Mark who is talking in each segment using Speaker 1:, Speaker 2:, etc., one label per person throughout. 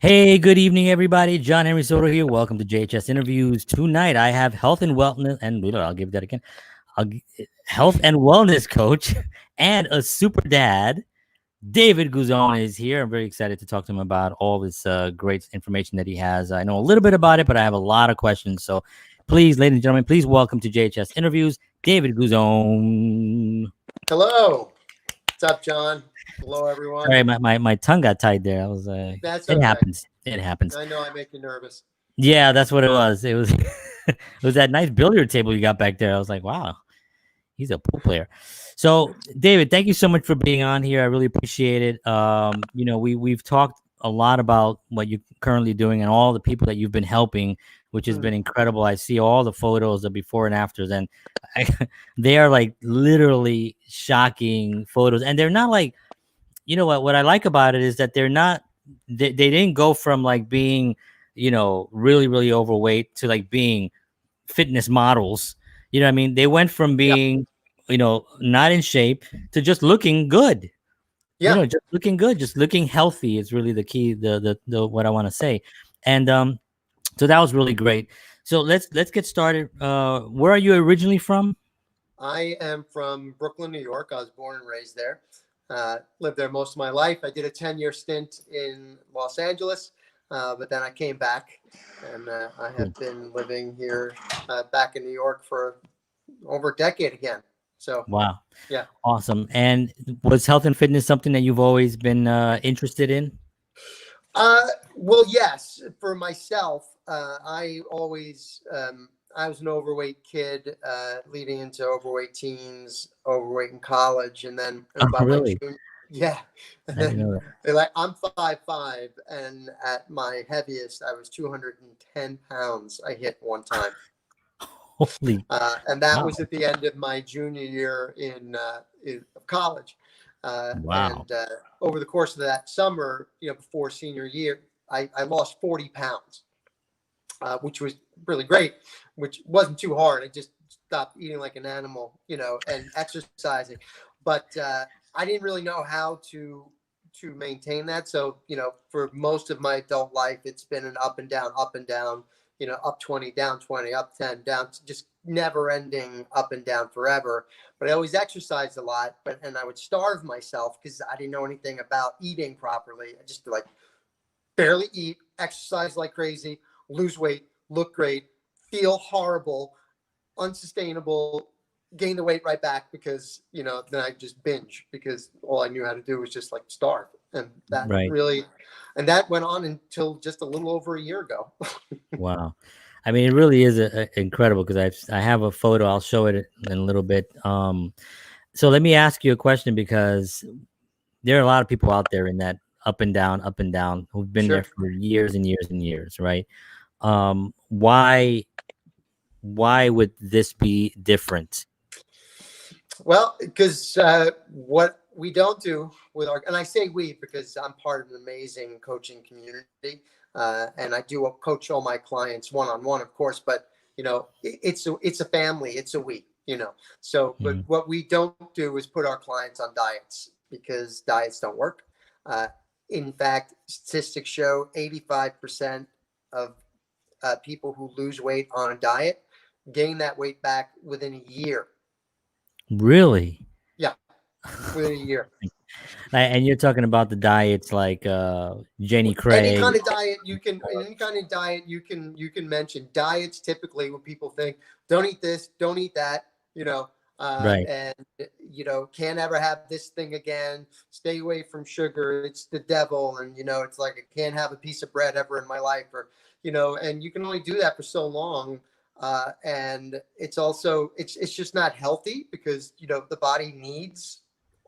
Speaker 1: Hey, good evening, everybody. John Henry Soto here. Welcome to JHS Interviews. Tonight, I have health and wellness, and I'll give that again. Health and wellness coach and a super dad. David Guzzone is here. I'm very excited to talk to him about all this great information that he has. I know a little bit about it, but I have a lot of questions. So, please, ladies and gentlemen, please welcome to JHS Interviews, David Guzzone.
Speaker 2: Hello. What's up, John? Hello, everyone.
Speaker 1: Sorry, my tongue got tied there. I was.
Speaker 2: That's
Speaker 1: It
Speaker 2: okay.
Speaker 1: happens. It happens.
Speaker 2: I know I make you nervous.
Speaker 1: Yeah, that's what it was. It was it was that nice billiard table you got back there. I was like, wow, he's a pool player. So, David, thank you so much for being on here. I really appreciate it. We've talked a lot about what you're currently doing and all the people that you've been helping, which has been incredible. I see all the photos of before and afters, and I, they are like literally shocking photos. And they're not like, what I like about it is that they're not. They didn't go from like being really, really overweight to like being fitness models. You know what I mean? They went from
Speaker 2: Yeah.
Speaker 1: being, not in shape to just looking good.
Speaker 2: Yeah.
Speaker 1: Just looking good, just looking healthy is really the key, the what I want to say. And so that was really great. So let's get started. Where are you originally from?
Speaker 2: I am from Brooklyn, New York. I was born and raised there. Lived there most of my life. I did a 10-year stint in Los Angeles, but then I came back, and I
Speaker 1: Cool.
Speaker 2: have been living here back in New York for over a decade again. So,
Speaker 1: Wow.
Speaker 2: yeah.
Speaker 1: Awesome. And was health and fitness something that you've always been interested in?
Speaker 2: Uh, well, yes, for myself, I was an overweight kid, leading into overweight teens, overweight in college, and then
Speaker 1: Oh,
Speaker 2: about my
Speaker 1: really?
Speaker 2: junior, yeah, and
Speaker 1: I didn't
Speaker 2: then
Speaker 1: know that.
Speaker 2: like I'm 5'5", and at my heaviest, I was 210 pounds. I hit one time.
Speaker 1: Holy
Speaker 2: And that
Speaker 1: wow.
Speaker 2: was at the end of my junior year in college.
Speaker 1: Wow.
Speaker 2: And over the course of that summer, before senior year, I lost 40 pounds, which was really great, which wasn't too hard. I just stopped eating like an animal, and exercising. But I didn't really know how to maintain that. So, for most of my adult life, it's been an up and down, up 20, down 20, up 10, down, just never ending up and down forever. But I always exercised a lot, and I would starve myself because I didn't know anything about eating properly. I just like barely eat, exercise like crazy, lose weight, look great, feel horrible, unsustainable, gain the weight right back because, then I just binge because all I knew how to do was just like starve. And
Speaker 1: Right.
Speaker 2: that went on until just a little over a year ago.
Speaker 1: Wow. I mean, it really is incredible because I have a photo. I'll show it in a little bit. So let me ask you a question because there are a lot of people out there in that up and down who've been there
Speaker 2: Sure.
Speaker 1: for years and years and years, right? Why would this be different?
Speaker 2: Well, because what we don't do with and I say we because I'm part of an amazing coaching community, and I do coach all my clients one on one, of course. But it's a family, it's a we, So, but
Speaker 1: Mhm.
Speaker 2: what we don't do is put our clients on diets because diets don't work. Uh, in fact, statistics show 85% of people who lose weight on a diet gain that weight back within a year.
Speaker 1: Really?
Speaker 2: Yeah, within a year.
Speaker 1: And you're talking about the diets like Jenny Craig.
Speaker 2: Any kind of diet you can mention. Diets typically when people think don't eat this, don't eat that,
Speaker 1: Right.
Speaker 2: and can't ever have this thing again. Stay away from sugar. It's the devil, and it's like I can't have a piece of bread ever in my life, or and you can only do that for so long. And it's just not healthy because the body needs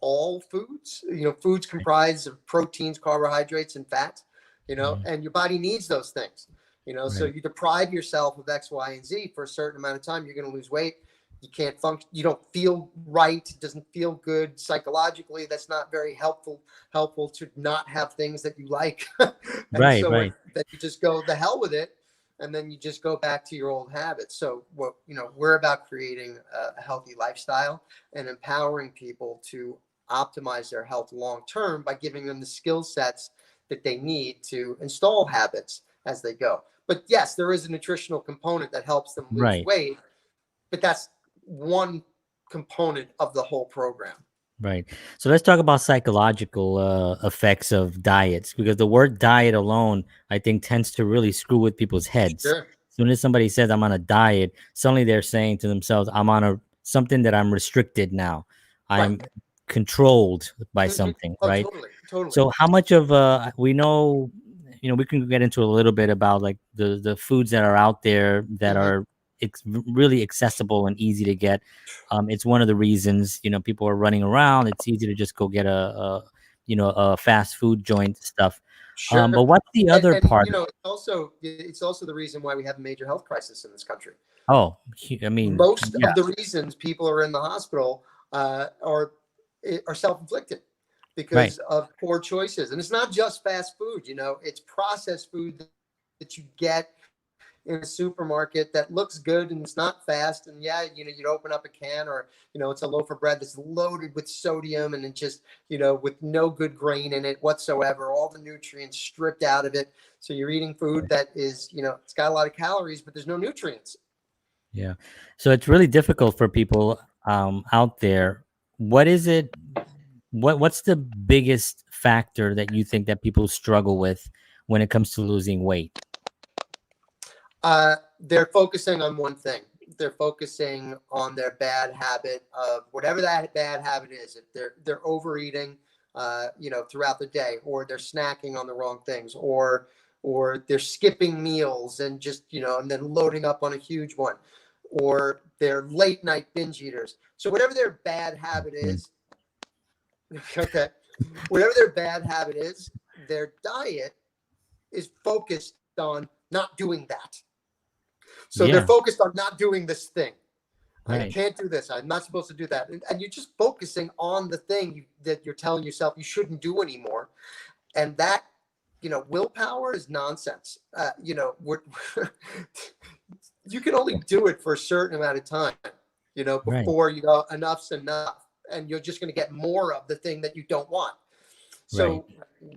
Speaker 2: all foods. Foods comprise of proteins, carbohydrates, and fats.
Speaker 1: Mhm.
Speaker 2: And your body needs those things. So
Speaker 1: Right.
Speaker 2: you deprive yourself of X, Y, and Z for a certain amount of time, you're going to lose weight. You can't function. You don't feel right. It doesn't feel good psychologically. That's not very helpful to not have things that you like. And
Speaker 1: Right.
Speaker 2: so
Speaker 1: Right.
Speaker 2: then you just go the hell with it, and then you just go back to your old habits. So we're about creating a healthy lifestyle and empowering people to optimize their health long term by giving them the skill sets that they need to install habits as they go. But yes, there is a nutritional component that helps them lose
Speaker 1: Right.
Speaker 2: weight, but that's one component of the whole program.
Speaker 1: Right. So let's talk about psychological effects of diets, because the word diet alone, I think, tends to really screw with people's heads.
Speaker 2: Sure.
Speaker 1: As soon as somebody says I'm on a diet, suddenly they're saying to themselves, I'm on a something that I'm restricted now. I'm
Speaker 2: Right.
Speaker 1: controlled by
Speaker 2: Mm-hmm.
Speaker 1: something,
Speaker 2: Oh,
Speaker 1: right?
Speaker 2: totally. Totally.
Speaker 1: So how much of we know, we can get into a little bit about like the foods that are out there that
Speaker 2: Mm-hmm.
Speaker 1: are really accessible and easy to get. It's one of the reasons, people are running around. It's easy to just go get a fast food joint stuff. But
Speaker 2: Sure.
Speaker 1: what's the other
Speaker 2: And
Speaker 1: part?
Speaker 2: it's also the reason why we have a major health crisis in this country.
Speaker 1: Oh, I mean,
Speaker 2: Most
Speaker 1: yeah,
Speaker 2: of the reasons people are in the hospital are self-inflicted
Speaker 1: right,
Speaker 2: because of poor choices. And it's not just fast food, it's processed food that you get in a supermarket that looks good and it's not fast. And yeah, you'd open up a can, or, it's a loaf of bread that's loaded with sodium and it just, with no good grain in it whatsoever, all the nutrients stripped out of it. So you're eating food that is, it's got a lot of calories, but there's no nutrients.
Speaker 1: yeah. So it's really difficult for people out there. What is it? What's the biggest factor that you think that people struggle with when it comes to losing weight?
Speaker 2: They're focusing on one thing. They're focusing on their bad habit of whatever that bad habit is. If they're overeating, throughout the day, or they're snacking on the wrong things, or they're skipping meals and just and then loading up on a huge one, or they're late night binge eaters. So whatever their bad habit
Speaker 1: Mm.
Speaker 2: is, okay, whatever their bad habit is, their diet is focused on not doing that. So they're
Speaker 1: Yeah,
Speaker 2: focused on not doing this thing. I
Speaker 1: right,
Speaker 2: can't do this. I'm not supposed to do that. And you're just focusing on the thing that you're telling yourself you shouldn't do anymore. And that, willpower is nonsense. You can only do it for a certain amount of time,
Speaker 1: right,
Speaker 2: before you go, enough's enough. And you're just going to get more of the thing that you don't want.
Speaker 1: right,
Speaker 2: So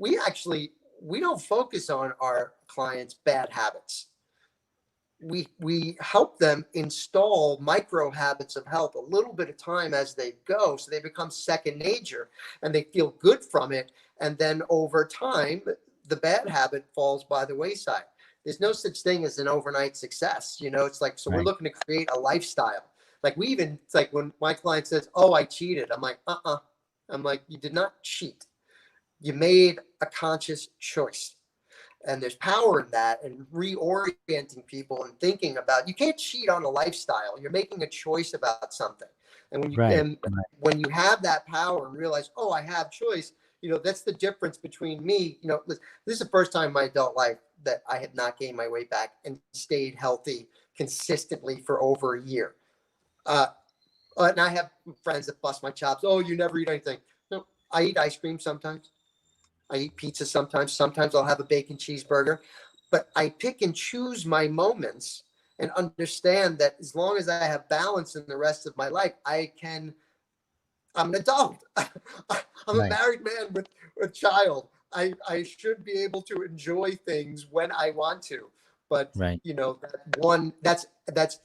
Speaker 2: we don't focus on our clients' bad habits. We help them install micro habits of health a little bit of time as they go, so they become second nature and they feel good from it. And then over time, the bad habit falls by the wayside. There's no such thing as an overnight success. It's like, so we're
Speaker 1: right,
Speaker 2: looking to create a lifestyle. Like it's like when my client says, oh, I cheated, I'm like, I'm like, you did not cheat. You made a conscious choice. And there's power in that, and reorienting people and thinking about, you can't cheat on a lifestyle. You're making a choice about something. And when you
Speaker 1: right,
Speaker 2: and when you have that power and realize, oh, I have choice, that's the difference between me. This is the first time in my adult life that I have not gained my weight back and stayed healthy consistently for over a year. And I have friends that bust my chops. Oh, you never eat anything. No, I eat ice cream sometimes. I eat pizza sometimes. Sometimes I'll have a bacon cheeseburger, but I pick and choose my moments and understand that as long as I have balance in the rest of my life, I'm an adult. I'm a
Speaker 1: right,
Speaker 2: married man with a child. I should be able to enjoy things when I want to, but
Speaker 1: right.
Speaker 2: that's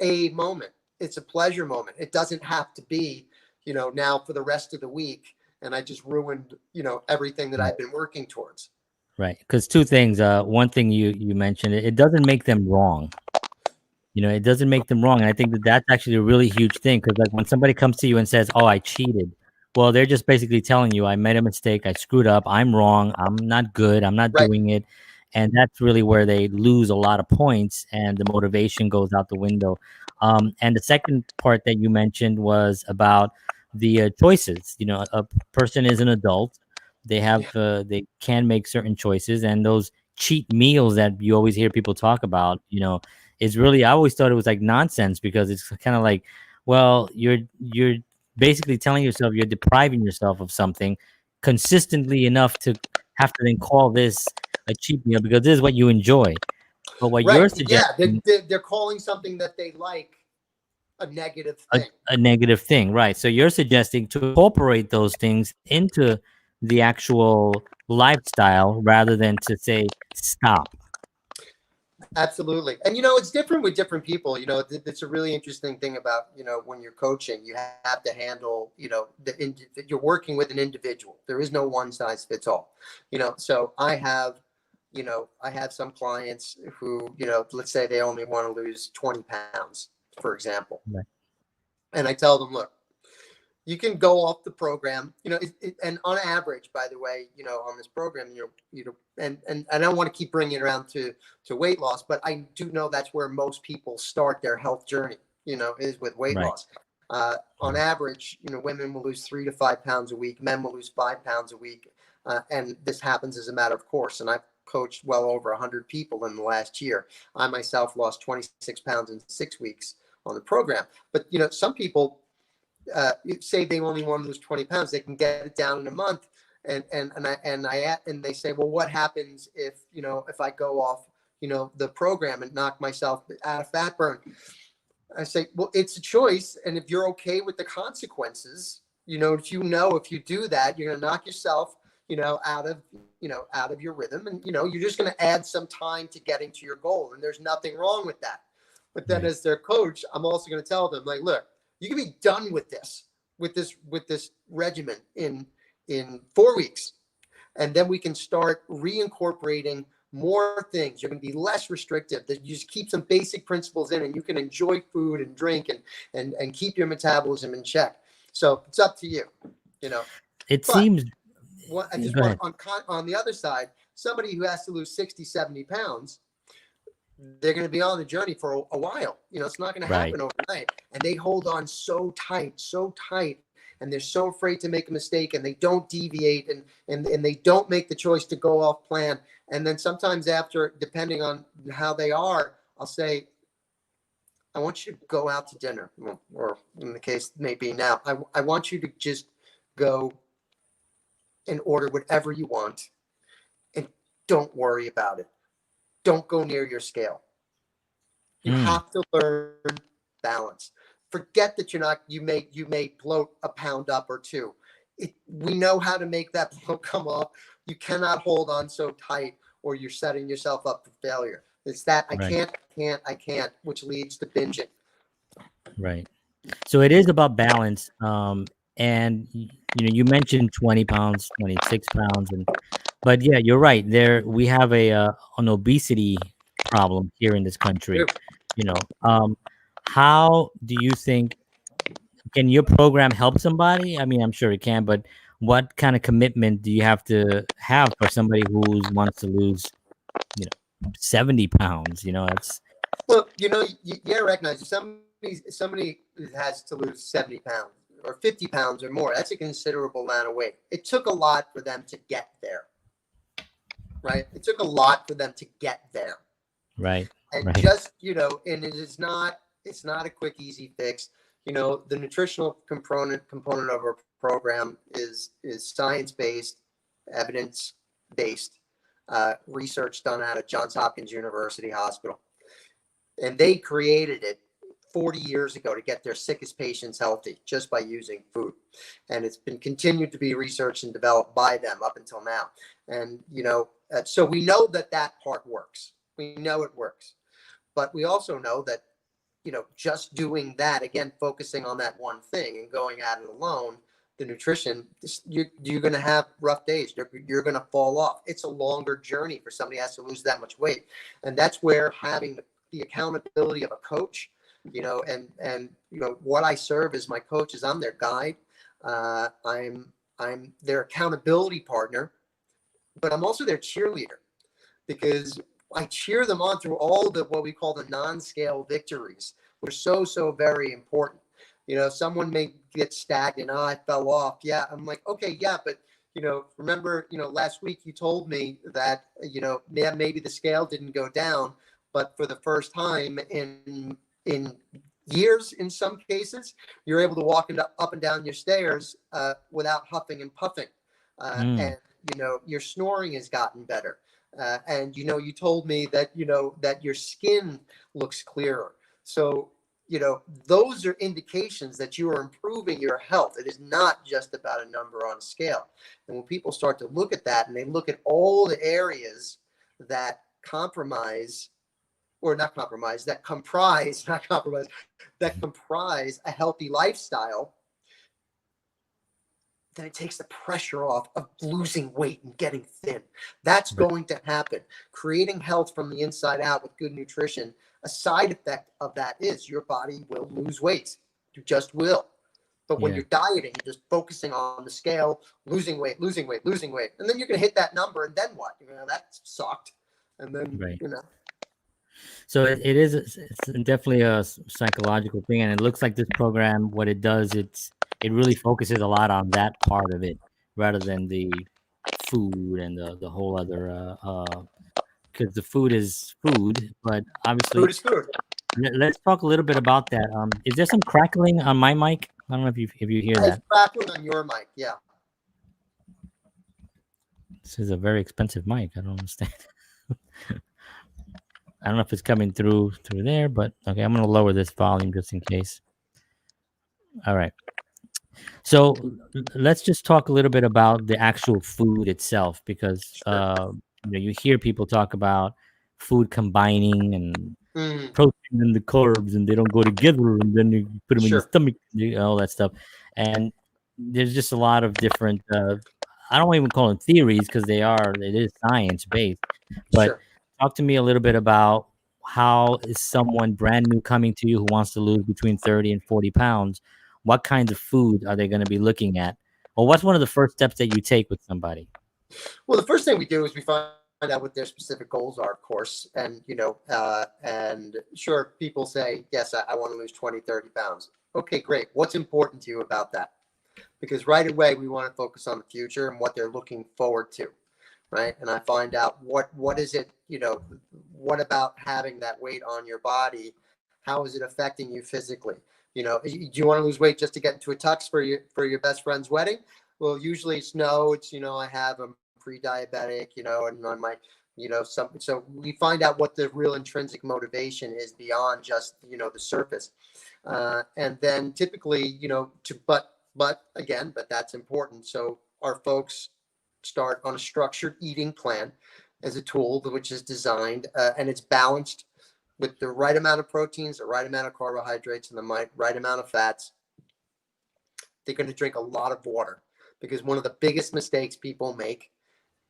Speaker 2: a moment. It's a pleasure moment. It doesn't have to be, now for the rest of the week. And I just ruined, everything that
Speaker 1: Right.
Speaker 2: I've been working towards.
Speaker 1: Right. Because two things. One thing you mentioned, it doesn't make them wrong. It doesn't make them wrong. And I think that that's actually a really huge thing. Because like when somebody comes to you and says, "Oh, I cheated," well, they're just basically telling you, "I made a mistake. I screwed up. I'm wrong. I'm not good. I'm not
Speaker 2: Right.
Speaker 1: doing it." And that's really where they lose a lot of points, and the motivation goes out the window. And the second part that you mentioned was about the choices. A person is an adult. They can make certain choices, and those cheat meals that you always hear people talk about, is really, I always thought it was like nonsense, because it's kind of like, well, you're basically telling yourself you're depriving yourself of something consistently enough to have to then call this a cheat meal because this is what you enjoy. But what
Speaker 2: Right.
Speaker 1: you're
Speaker 2: Yeah.
Speaker 1: suggesting,
Speaker 2: They're calling something that they like a negative
Speaker 1: a,
Speaker 2: thing.
Speaker 1: a negative thing, right? So you're suggesting to incorporate those things into the actual lifestyle rather than to say stop.
Speaker 2: Absolutely. And, it's different with different people. It's a really interesting thing about, when you're coaching, you have to handle, you're working with an individual. There is no one size fits all, so I have some clients who, let's say they only want to lose 20 pounds, for example.
Speaker 1: Right.
Speaker 2: And I tell them, look, you can go off the program, and on average, by the way, on this program, and I don't want to keep bringing it around to weight loss, but I do know that's where most people start their health journey, is with weight
Speaker 1: Right.
Speaker 2: loss. On average, women will lose 3 to 5 pounds a week. Men will lose 5 pounds a week. And this happens as a matter of course. And I've coached well over 100 people in the last year. I myself lost 26 pounds in 6 weeks on the program. But, some people, say they only want to lose 20 pounds, they can get it down in a month. And they say, well, what happens if I go off, the program and knock myself out of fat burn? I say, well, it's a choice. And if you're okay with the consequences, if you do that, you're going to knock yourself, out of your rhythm. And, you're just going to add some time to getting to your goal. And there's nothing wrong with that. But then as their coach, I'm also going to tell them, like, look, you can be done with this regimen in 4 weeks. And then we can start reincorporating more things. You're going to be less restrictive. That you just keep some basic principles in, and you can enjoy food and drink and keep your metabolism in check. So it's up to you,
Speaker 1: It seems.
Speaker 2: I just want on the other side, somebody who has to lose 60, 70 pounds, they're going to be on the journey for a while. It's not going to happen overnight. And they hold on so tight. And they're so afraid to make a mistake, and they don't deviate, and they don't make the choice to go off plan. And then sometimes after, depending on how they are, I'll say, I want you to go out to dinner, or in the case maybe now, I want you to just go and order whatever you want, and don't worry about it. Don't go near your scale. You have to learn balance. Forget that you may bloat a pound up or two. We know how to make that bloat come off. You cannot hold on so tight, or you're setting yourself up for failure. It's that I can't, which leads to binging.
Speaker 1: Right. So it is about balance. And you mentioned 20 pounds, 26 pounds, but yeah, you're right. We have an obesity problem here in this country. How do you think, can your program help somebody? I mean, I'm sure it can, but what kind of commitment do you have to have for somebody who wants to lose, 70 pounds? It's
Speaker 2: well, you recognize somebody has to lose 70 pounds or 50 pounds or more. That's a considerable amount of weight. It took a lot for them to get there. Right. It took a lot for them to get there.
Speaker 1: Right.
Speaker 2: And just, and it's not a quick, easy fix. The nutritional component of our program is science-based, evidence-based, research done out of Johns Hopkins University Hospital. And they created it 40 years ago to get their sickest patients healthy just by using food. And it's been continued to be researched and developed by them up until now. And, so we know that part works. We know it works. But we also know that, just doing that, again, focusing on that one thing and going at it alone, the nutrition, you're going to have rough days. You're going to fall off. It's a longer journey for somebody who has to lose that much weight. And that's where having the accountability of a coach, and what I serve as my coach is I'm their guide. I'm their accountability partner, but I'm also their cheerleader, because I cheer them on through all the what we call the non-scale victories, which are so very important. Someone may get stagnant. I fell off. Yeah, I'm like, okay, yeah, but remember, last week you told me that maybe the scale didn't go down, but for the first time in years, in some cases, you're able to walk up and down your stairs without huffing and puffing, and your snoring has gotten better. And you told me that that your skin looks clearer. So those are indications that you are improving your health. It is not just about a number on a scale. And when people start to look at that and they look at all the areas that compromise or not compromise, that comprise, not compromise, that comprise a healthy lifestyle, then it takes the pressure off of losing weight and getting thin. That's going to happen. Creating health from the inside out with good nutrition, a side effect of that is your body will lose weight. You just will. But when you're dieting, you're just focusing on the scale, losing weight. And then you're going to hit that number, and then what? That sucked. And then,
Speaker 1: So it is, it's definitely a psychological thing. And it looks like this program, what it does, it really focuses a lot on that part of it rather than the food and the whole other, because the food is food, but obviously
Speaker 2: food is food.
Speaker 1: Let's talk a little bit about that. Is there some crackling on my mic? I don't know if you hear that.
Speaker 2: It's crackling on your mic, yeah.
Speaker 1: This is a very expensive mic. I don't understand. I don't know if it's coming through there, but okay, I'm going to lower this volume just in case. All right. So let's just talk a little bit about the actual food itself, because you hear people talk about food combining and protein and the carbs, and they don't go together, and then you put them in your stomach, all that stuff. And there's just a lot of different, I don't even call them theories because it is science based, but talk to me a little bit about how is someone brand new coming to you who wants to lose between 30 and 40 pounds? What kinds of food are they going to be looking at? Or what's one of the first steps that you take with somebody?
Speaker 2: Well, the first thing we do is we find out what their specific goals are, of course. And, and sure, people say, yes, I want to lose 20, 30 pounds. Okay, great. What's important to you about that? Because right away, we want to focus on the future and what they're looking forward to. Right. And I find out what is it, what about having that weight on your body? How is it affecting you physically? Do you want to lose weight just to get into a tux for your best friend's wedding? Well, usually it's no, it's, I have a pre-diabetic, and on my, so we find out what the real intrinsic motivation is beyond just, the surface. And then typically, but that's important. So our folks start on a structured eating plan as a tool, which is designed and it's balanced with the right amount of proteins, the right amount of carbohydrates, and the right amount of fats. They're going to drink a lot of water, because one of the biggest mistakes people make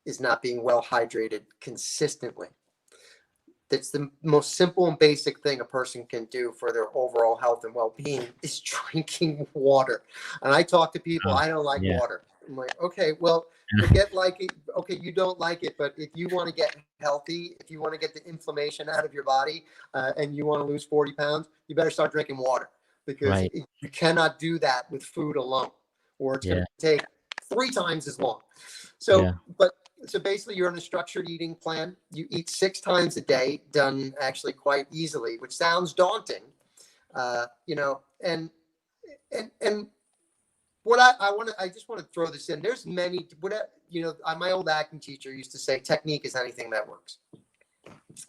Speaker 2: is not being well hydrated consistently. That's the most simple and basic thing a person can do for their overall health and well-being is drinking water. And I talk to people, I don't like water. I'm like, okay, well, forget like it. Okay, you don't like it, but if you want to get healthy, if you want to get the inflammation out of your body, and you want to lose 40 pounds, you better start drinking water, because you cannot do that with food alone, or it's going to take 3 times as long. So, so basically, you're on a structured eating plan. You eat 6 times a day, done actually quite easily, which sounds daunting, and what I just want to throw this in. There's many, my old acting teacher used to say, technique is anything that works.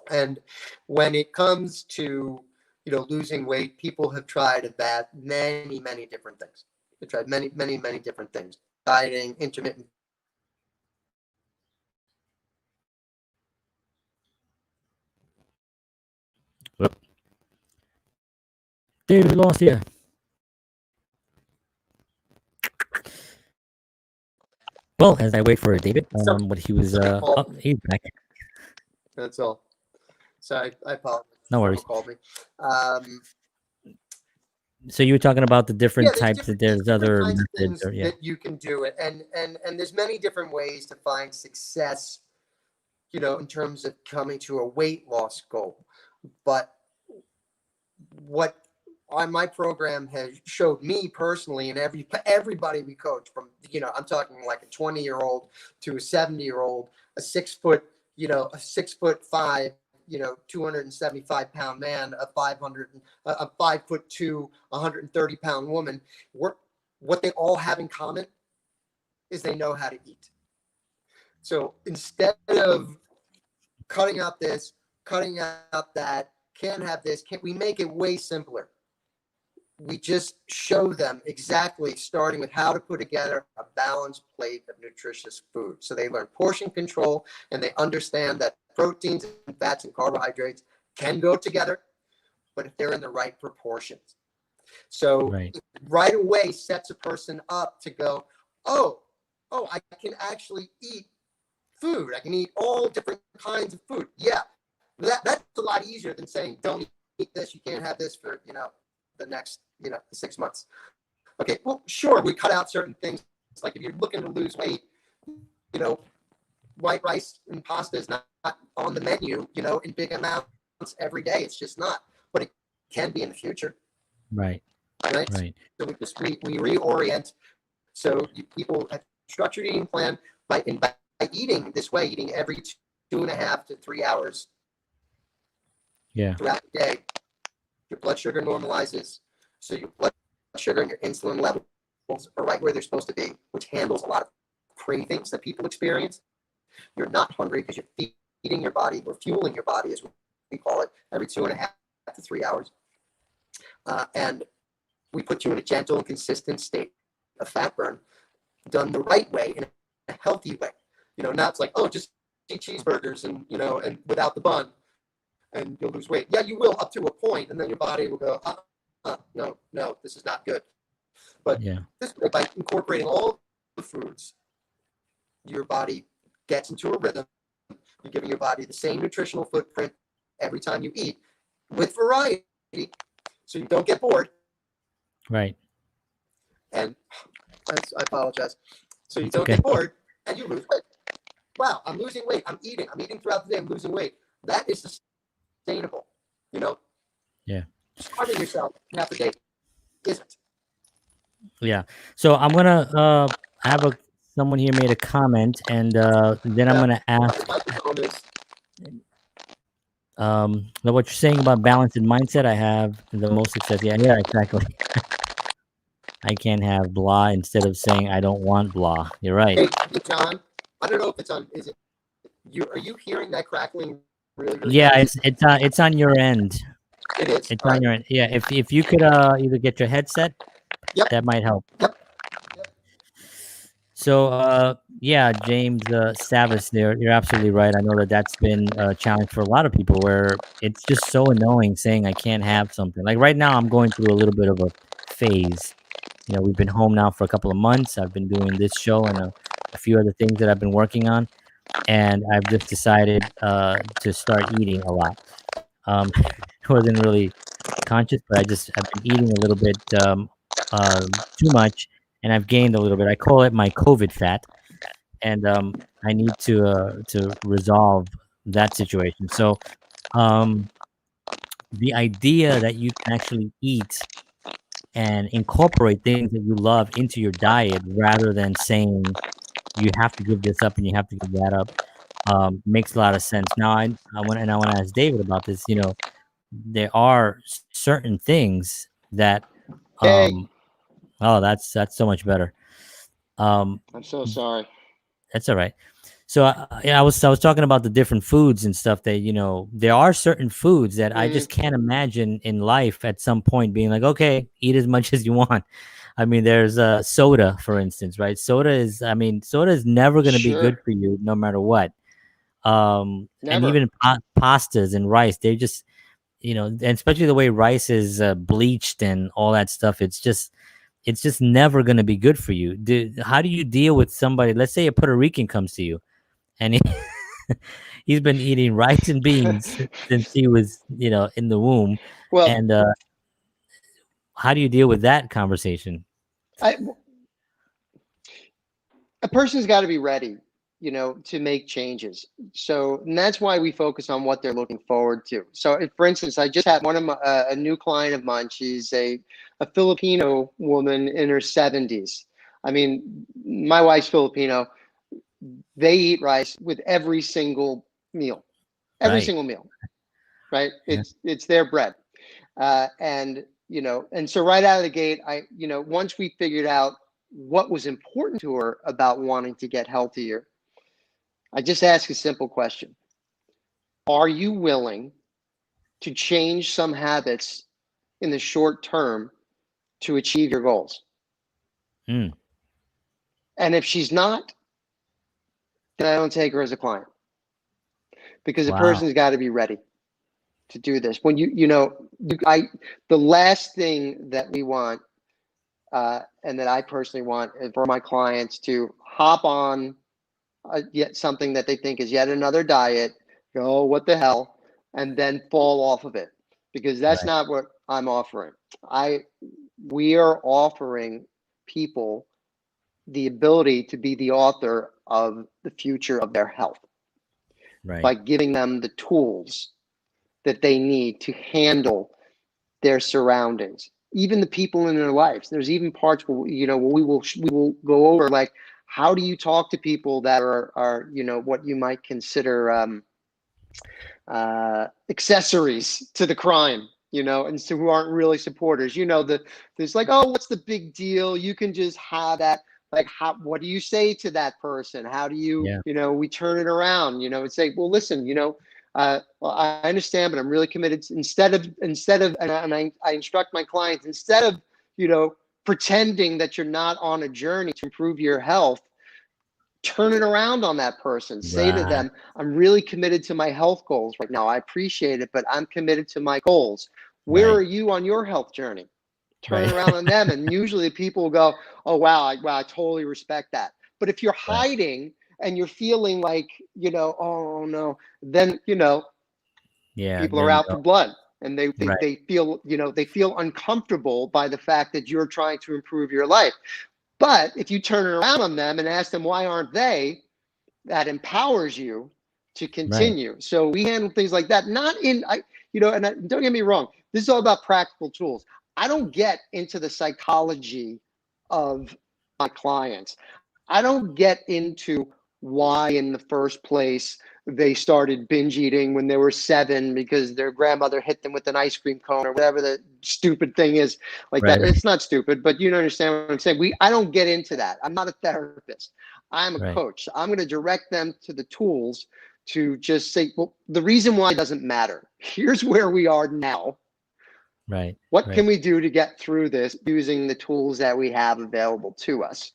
Speaker 2: And when it comes to, losing weight, people have tried many, many different things. They've tried many, many, many different things. Dieting, intermittent.
Speaker 1: David, lost you. Well, as I wait for David, what he was, he's back.
Speaker 2: That's all. Sorry, I apologize.
Speaker 1: No worries.
Speaker 2: Called me.
Speaker 1: So you were talking about the different types. There's other
Speaker 2: methods that you can do it, and there's many different ways to find success, in terms of coming to a weight loss goal. But what my program has showed me personally, and everybody we coach, from I'm talking like a 20-year-old to a 70-year-old, a 6 foot, a 6'5", 275 pound man, a 5'2", 130 pound woman. What they all have in common is they know how to eat. So instead of cutting out this, cutting out that, can't have this, we make it way simpler. we just show them exactly, starting with how to put together a balanced plate of nutritious food. So they learn portion control, and they understand that proteins and fats and carbohydrates can go together, but if they're in the right proportions. So right away sets a person up to go, oh, I can actually eat food. I can eat all different kinds of food. Yeah, that's a lot easier than saying, don't eat this, you can't have this for, the next, 6 months. Okay, well, sure, we cut out certain things. It's like if you're looking to lose weight, white rice and pasta is not on the menu, in big amounts every day. It's just not, but it can be in the future.
Speaker 1: Right.
Speaker 2: So we reorient. So people have structured eating plan by eating this way, eating every 2.5 to 3 hours.
Speaker 1: Yeah.
Speaker 2: Throughout the day, your blood sugar normalizes. So your blood sugar and your insulin levels are right where they're supposed to be, which handles a lot of cravings that people experience. You're not hungry because you're feeding your body or fueling your body, as we call it, every 2.5 to 3 hours. And we put you in a gentle and consistent state of fat burn, done the right way, in a healthy way. Not it's like, oh, just eat cheeseburgers and, and without the bun, and you'll lose weight. Yeah, you will up to a point, and then your body will go, no, this is not good. But this way, by incorporating all the foods, your body gets into a rhythm. You're giving your body the same nutritional footprint every time you eat, with variety, so you don't get bored.
Speaker 1: Right.
Speaker 2: And I apologize. So you don't get bored, and you lose weight. Wow, I'm losing weight. I'm eating throughout the day. I'm losing weight. That is sustainable.
Speaker 1: Yeah.
Speaker 2: Starving yourself half the day isn't.
Speaker 1: Yeah. So I'm gonna have someone here made a comment, and then I'm gonna ask what you're saying about balance and mindset. I have the most success. Yeah, exactly. I can't have blah instead of saying I don't want blah. You're right.
Speaker 2: Hey, John, I don't know if it's on. Is it you? Are you hearing that crackling? Really
Speaker 1: yeah, it's on your end.
Speaker 2: It is.
Speaker 1: It's on your end. Yeah, if you could either get your headset, that might help.
Speaker 2: Yep.
Speaker 1: So yeah, James Savis, you're absolutely right. I know that's been a challenge for a lot of people, where it's just so annoying saying I can't have something. Like right now, I'm going through a little bit of a phase. We've been home now for a couple of months. I've been doing this show and a few other things that I've been working on, and I've just decided to start eating a lot. Wasn't really conscious, but I've been eating a little bit too much, and I've gained a little bit. I call it my COVID fat, and I need to resolve that situation. So the idea that you can actually eat and incorporate things that you love into your diet, rather than saying you have to give this up and you have to give that up, makes a lot of sense. Now I want to ask David about this. There are certain things that oh, that's so much better.
Speaker 3: I'm so sorry.
Speaker 1: That's all right. So I was talking about the different foods and stuff that, there are certain foods that I just can't imagine in life at some point being like, okay, eat as much as you want. I mean, there's soda, for instance, right? Soda is never going to be good for you no matter what. And even pastas and rice, they just, and especially the way rice is bleached and all that stuff, it's just never going to be good for you. How do you deal with somebody? Let's say a Puerto Rican comes to you, and he's been eating rice and beans since he was, in the womb.
Speaker 3: Well,
Speaker 1: and how do you deal with that conversation?
Speaker 3: A person's got to be ready, to make changes. So, and that's why we focus on what they're looking forward to. So, for instance, I just had one of a new client of mine. She's a Filipino woman in her 70s. I mean, my wife's Filipino. They eat rice with every single meal, single meal, right? It's their bread. And so right out of the gate, once we figured out what was important to her about wanting to get healthier, I just ask a simple question. Are you willing to change some habits in the short term to achieve your goals.
Speaker 1: Mm.
Speaker 3: And if she's not, then I don't take her as a client, because the
Speaker 1: Wow.
Speaker 3: person's got to be ready to do this. When the last thing that we want, and that I personally want, is for my clients to hop on yet something that they think is yet another diet, go, oh, what the hell, and then fall off of it, because that's
Speaker 1: Right.
Speaker 3: not what I'm offering. We are offering people the ability to be the author of the future of their health
Speaker 1: Right.
Speaker 3: by giving them the tools that they need to handle their surroundings, even the people in their lives. There's even parts where we will go over, like, how do you talk to people that are what you might consider accessories to the crime, and so who aren't really supporters. There's like, oh, what's the big deal? You can just have that. Like, what do you say to that person? How do you, we turn it around, and say, well, listen, well, I understand, but I'm really committed. Instead of, and I instruct my clients, instead of, pretending that you're not on a journey to improve your health, turn it around on that person. Say to them, I'm really committed to my health goals right now. I appreciate it, but I'm committed to my goals. Where
Speaker 1: Right.
Speaker 3: are you on your health journey? Turn
Speaker 1: Right.
Speaker 3: it around on them. And usually people will go, oh, wow, I totally respect that. But if you're hiding and you're feeling like, oh no, then,
Speaker 1: Yeah.
Speaker 3: people
Speaker 1: there
Speaker 3: are
Speaker 1: you
Speaker 3: out
Speaker 1: go.
Speaker 3: for blood, and they
Speaker 1: Right.
Speaker 3: feel, they feel uncomfortable by the fact that you're trying to improve your life. But if you turn it around on them and ask them, why aren't they? That empowers you to
Speaker 1: Right.
Speaker 3: continue. So we handle things like that, not in, don't get me wrong. This is all about practical tools. I don't get into the psychology of my clients. I don't get into why in the first place they started binge eating when they were 7 because their grandmother hit them with an ice cream cone or whatever the stupid thing is like
Speaker 1: Right.
Speaker 3: that. It's not stupid, but you understand what I'm saying. I don't get into that. I'm not a therapist. I'm a
Speaker 1: Right.
Speaker 3: coach. I'm going to direct them to the tools to just say, well, the reason why doesn't matter. Here's where we are now.
Speaker 1: Right.
Speaker 3: What
Speaker 1: Right.
Speaker 3: can we do to get through this using the tools that we have available to us?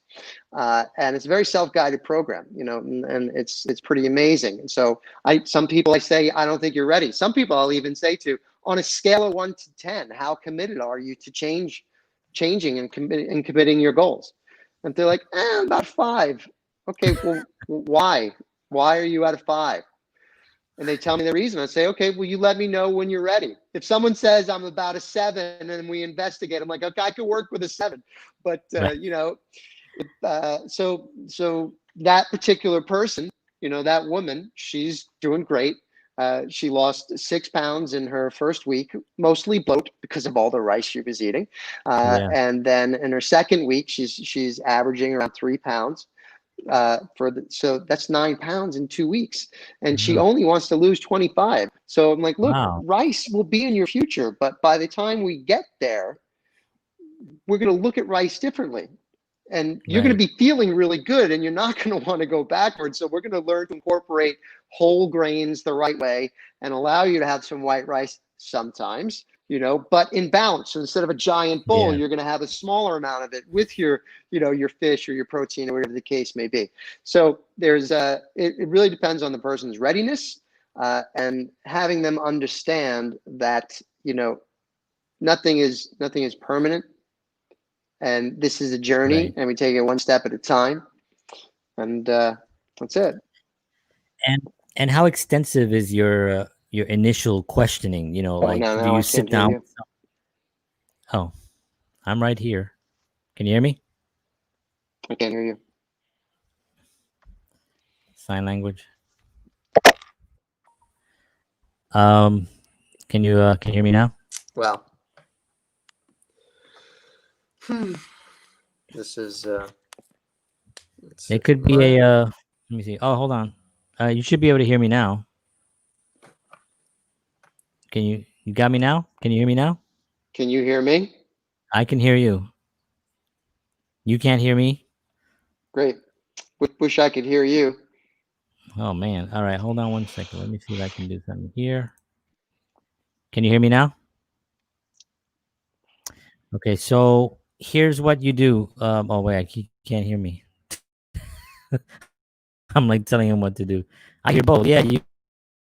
Speaker 3: And it's a very self-guided program, and it's pretty amazing. And so some people I say, I don't think you're ready. Some people I'll even say to, on a scale of 1 to 10, how committed are you to changing and committing your goals? And they're like, about 5. Okay, well, why? Why are you at a 5? And they tell me the reason. I say, okay, well, you let me know when you're ready. If someone says I'm about a 7 and we investigate, I'm like, okay, I could work with a 7. But,
Speaker 1: Right.
Speaker 3: so that particular person, that woman, she's doing great. She lost 6 pounds in her first week, mostly bloat because of all the rice she was eating.
Speaker 1: Yeah.
Speaker 3: And then in her second week, she's averaging around 3 pounds. So that's 9 pounds in 2 weeks, and she
Speaker 1: Wow.
Speaker 3: only wants to lose 25. So I'm like, look,
Speaker 1: Wow.
Speaker 3: rice will be in your future, but by the time we get there, we're going to look at rice differently, and you're going
Speaker 1: Right.
Speaker 3: to be feeling really good, and you're not going to want to go backwards. So we're going to learn to incorporate whole grains the right way and allow you to have some white rice sometimes, but in balance. So instead of a giant bowl,
Speaker 1: Yeah.
Speaker 3: you're going to have a smaller amount of it with your, your fish or your protein or whatever the case may be. So there's it really depends on the person's readiness, and having them understand that, nothing is permanent, and this is a journey,
Speaker 1: Right.
Speaker 3: and we take it one step at a time, and that's it.
Speaker 1: And how extensive is your initial questioning? Like, do
Speaker 3: Now
Speaker 1: you
Speaker 3: I
Speaker 1: sit
Speaker 3: can't hear
Speaker 1: down?
Speaker 3: you.
Speaker 1: Oh, I'm right here. Can you hear me?
Speaker 3: I can't hear you.
Speaker 1: Sign language. Can you hear me now?
Speaker 2: Well, this is.
Speaker 1: It could be a. Let me see. Oh, hold on. You should be able to hear me now. You got me now? Can you hear me now?
Speaker 3: Can you hear me?
Speaker 1: I can hear you. You can't hear me?
Speaker 3: Great. Wish I could hear you.
Speaker 1: Oh man. All right, hold on one second. Let me see if I can do something here. Can you hear me now? Okay, so here's what you do. Oh wait, he can't hear me. I'm like telling him what to do. I hear both. Yeah, you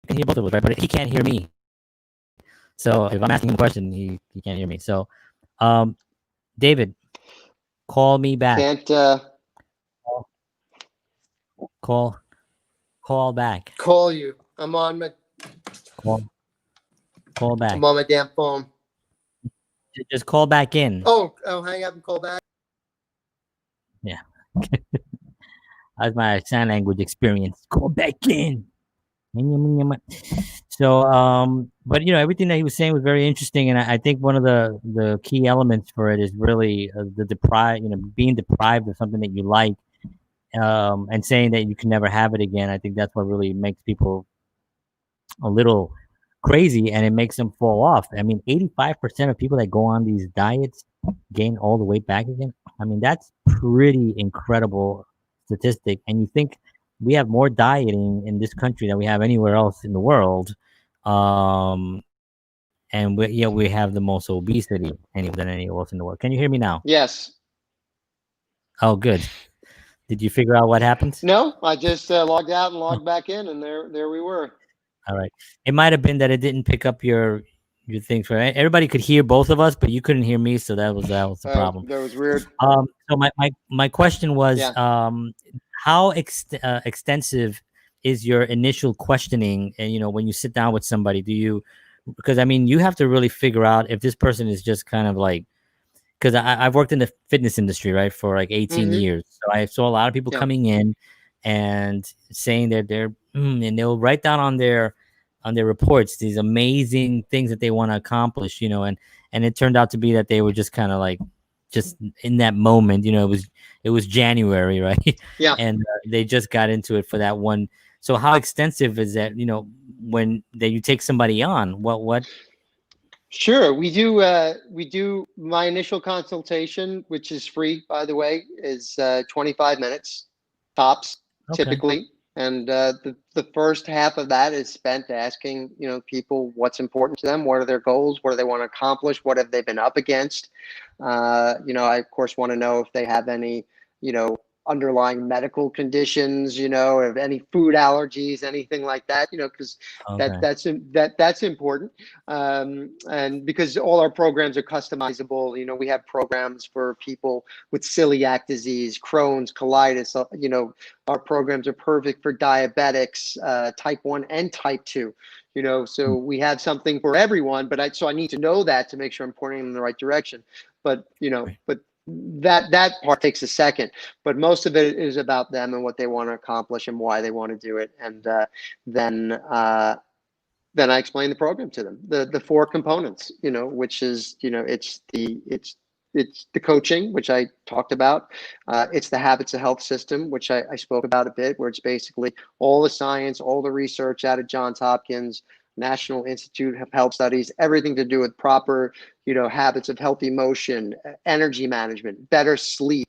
Speaker 1: can hear both of us, right? But he can't hear me. So if I'm asking him a question, he can't hear me. So, um, David, call me back.
Speaker 3: Can't.
Speaker 1: Call call back.
Speaker 2: Call you. I'm on my
Speaker 1: Call call
Speaker 2: I'm
Speaker 1: back.
Speaker 2: on my damn phone.
Speaker 1: Just call back in.
Speaker 2: Oh, hang up and call back.
Speaker 1: Yeah, that's my sign language experience. Call back in. So, but everything that he was saying was very interesting, and I think one of the key elements for it is really the deprive, being deprived of something that you like, and saying that you can never have it again. I think that's what really makes people a little crazy, and it makes them fall off. I mean, 85% of people that go on these diets gain all the weight back again. I mean, that's pretty incredible statistic. And you think we have more dieting in this country than we have anywhere else in the world. And we have the most obesity than anywhere else in the world. Can you hear me now?
Speaker 3: Yes.
Speaker 1: Oh, good. Did you figure out what happened?
Speaker 3: No, I just logged out and logged back in, and there we were.
Speaker 1: All right. It might have been that it didn't pick up your things for everybody could hear both of us, but you couldn't hear me, so that was the
Speaker 3: Oh,
Speaker 1: problem.
Speaker 3: that was weird.
Speaker 1: So my question was,
Speaker 3: Yeah.
Speaker 1: how extensive is your initial questioning? And when you sit down with somebody, because I mean, you have to really figure out if this person is just kind of like, because I've worked in the fitness industry, right, for like 18
Speaker 3: Mhm.
Speaker 1: years. So I saw a lot of people
Speaker 3: Yeah.
Speaker 1: coming in and saying that and they'll write down on their reports these amazing things that they want to accomplish, and it turned out to be that they were just kind of like just in that moment, it was January, right?
Speaker 3: Yeah.
Speaker 1: And they just got into it for that one. So how extensive is that, when that you take somebody on? What
Speaker 3: Sure, we do. We do. My initial consultation, which is free, by the way, is 25 minutes tops,
Speaker 1: Okay.
Speaker 3: typically, and the first half of that is spent asking people what's important to them, what are their goals, what do they want to accomplish, what have they been up against. I of course want to know if they have any underlying medical conditions, if any food allergies, anything like that, because
Speaker 1: Okay.
Speaker 3: that's important. And because all our programs are customizable, we have programs for people with celiac disease, Crohn's, colitis. Our programs are perfect for diabetics, type 1 and type 2. So we have something for everyone. But I need to know that to make sure I'm pointing them in the right direction. But that part takes a second. But most of it is about them and what they want to accomplish and why they want to do it. And then I explain the program to them, the four components, which is, it's the coaching, which I talked about. It's the habits of health system, which I spoke about a bit, where it's basically all the science, all the research out of Johns Hopkins, National Institute of Health Studies, everything to do with proper, habits of healthy motion, energy management, better sleep,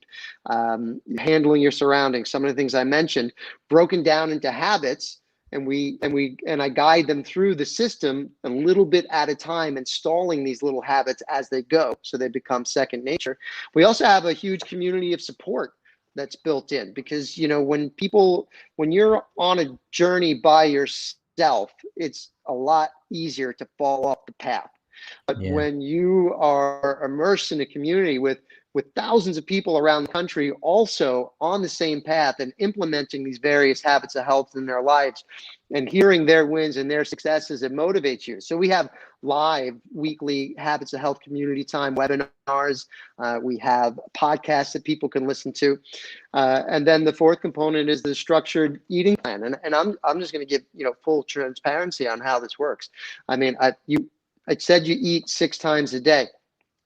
Speaker 3: handling your surroundings. Some of the things I mentioned, broken down into habits. And I guide them through the system a little bit at a time, installing these little habits as they go, so they become second nature. We also have a huge community of support that's built in, because when you're on a journey by yourself, it's a lot easier to fall off the path. But
Speaker 1: Yeah.
Speaker 3: when you are immersed in a community with thousands of people around the country also on the same path and implementing these various habits of health in their lives and hearing their wins and their successes, it motivates you. So we have live weekly habits of health community time webinars. We have podcasts that people can listen to. And then the fourth component is the structured eating plan. And I'm just going to give full transparency on how this works. I mean, I said you eat 6 times a day.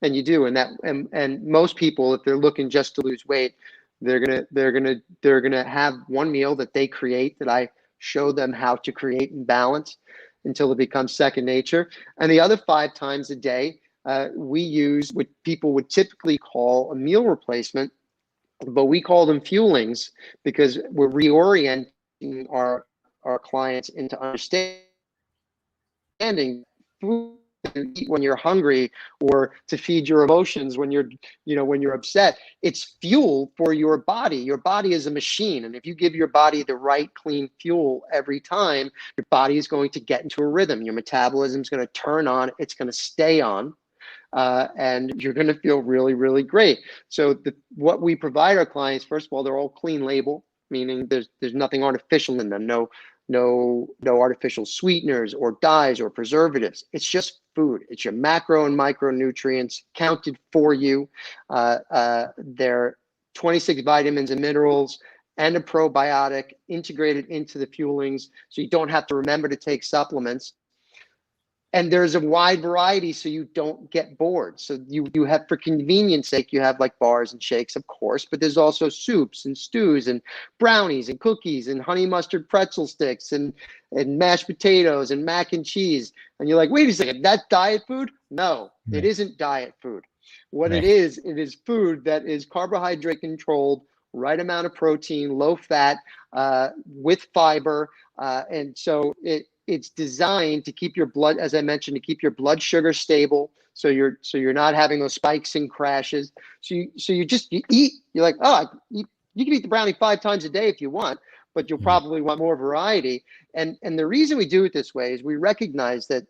Speaker 3: And you do, and most people, if they're looking just to lose weight, they're gonna have one meal that they create, that I show them how to create and balance until it becomes second nature. And the other 5 times a day, we use what people would typically call a meal replacement, but we call them fuelings, because we're reorienting our clients into understanding food to eat when you're hungry or to feed your emotions when you're, when you're upset. It's fuel for your body. Your body is a machine. And if you give your body the right clean fuel every time, your body is going to get into a rhythm. Your metabolism is going to turn on. It's going to stay on. And you're going to feel really, really great. So what we provide our clients, first of all, they're all clean label, meaning there's nothing artificial in them. No artificial sweeteners or dyes or preservatives. It's just food. It's your macro and micronutrients counted for you. They're 26 vitamins and minerals and a probiotic integrated into the fuelings, so you don't have to remember to take supplements. And there's a wide variety, so you don't get bored. So you have, for convenience sake, you have like bars and shakes, of course, but there's also soups and stews and brownies and cookies and honey mustard pretzel sticks and mashed potatoes and mac and cheese. And you're like, wait a second, that's diet food? No, it isn't diet food. What it is food that is carbohydrate controlled, right amount of protein, low fat, with fiber. And so it's designed to keep your blood, as I mentioned, to keep your blood sugar stable. So you're not having those spikes and crashes. So you eat. You're like, you can eat the brownie 5 times a day if you want, but you'll probably want more variety. And the reason we do it this way is we recognize that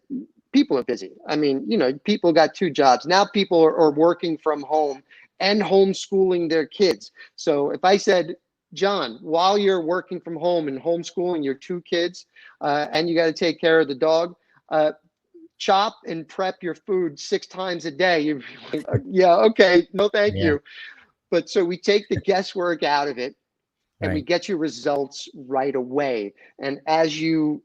Speaker 3: people are busy. I mean, people got 2 jobs. Now people are working from home and homeschooling their kids. So if I said, John, while you're working from home and homeschooling your 2 kids, and you got to take care of the dog, chop and prep your food 6 times a day. You're like, yeah, okay, no, thank you. But so we take the guesswork out of it, and we get you results right away. And as you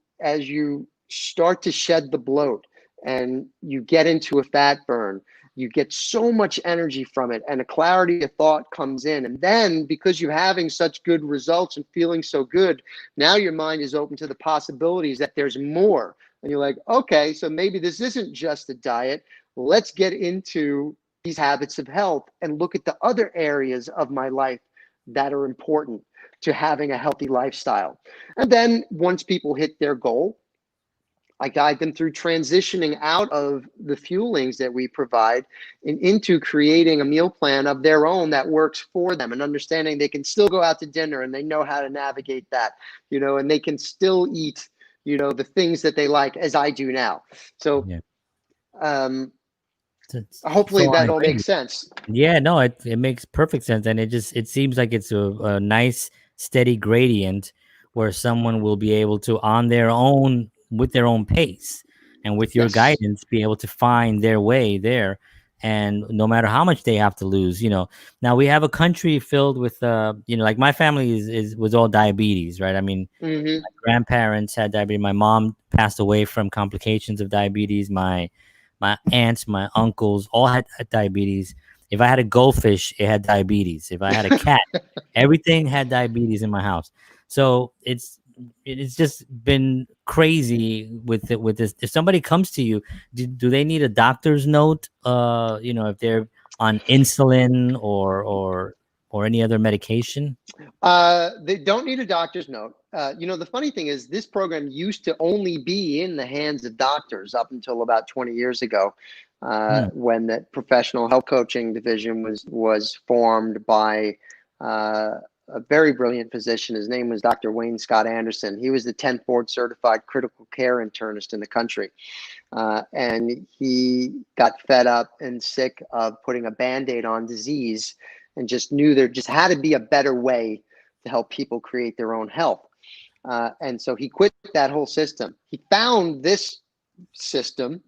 Speaker 3: start to shed the bloat and you get into a fat burn, you get so much energy from it, and a clarity of thought comes in. And then because you're having such good results and feeling so good, now your mind is open to the possibilities that there's more. And you're like, okay, so maybe this isn't just a diet. Let's get into these habits of health and look at the other areas of my life that are important to having a healthy lifestyle. And then once people hit their goal, I guide them through transitioning out of the fuelings that we provide and into creating a meal plan of their own that works for them, and understanding they can still go out to dinner and they know how to navigate that, and they can still eat, the things that they like, as I do now. So hopefully that all makes sense.
Speaker 1: Yeah, no, it makes perfect sense. And it seems like it's a nice steady gradient where someone will be able to, on their own, with their own pace and with your guidance, be able to find their way there. And no matter how much they have to lose, now we have a country filled with, like my family was all diabetes, right? I mean, my grandparents had diabetes. My mom passed away from complications of diabetes. My aunts, my uncles all had diabetes. If I had a goldfish, it had diabetes. If I had a cat, everything had diabetes in my house. So it's just been crazy with this. If somebody comes to you, do they need a doctor's note? If they're on insulin or any other medication?
Speaker 3: They don't need a doctor's note. The funny thing is, this program used to only be in the hands of doctors up until about 20 years ago, when the professional health coaching division was formed by a very brilliant physician. His name was Dr. Wayne Scott Anderson. He was the 10th board certified critical care internist in the country. And he got fed up and sick of putting a Band-Aid on disease, and just knew there just had to be a better way to help people create their own health. And so he quit that whole system. He found this system,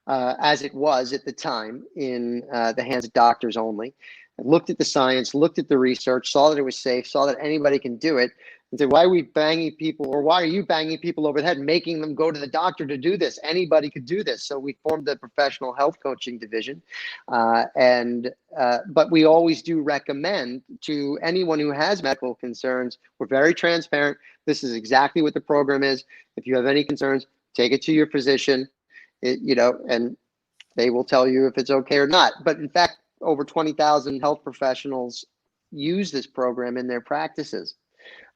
Speaker 3: as it was at the time, in the hands of doctors only, and looked at the science, looked at the research, saw that it was safe, saw that anybody can do it, and said, why are we banging people, or why are you banging people over the head, making them go to the doctor to do this? Anybody could do this. So we formed the professional health coaching division. But we always do recommend to anyone who has medical concerns, we're very transparent. This is exactly what the program is. If you have any concerns, take it to your physician, and they will tell you if it's okay or not. But in fact, over 20,000 health professionals use this program in their practices.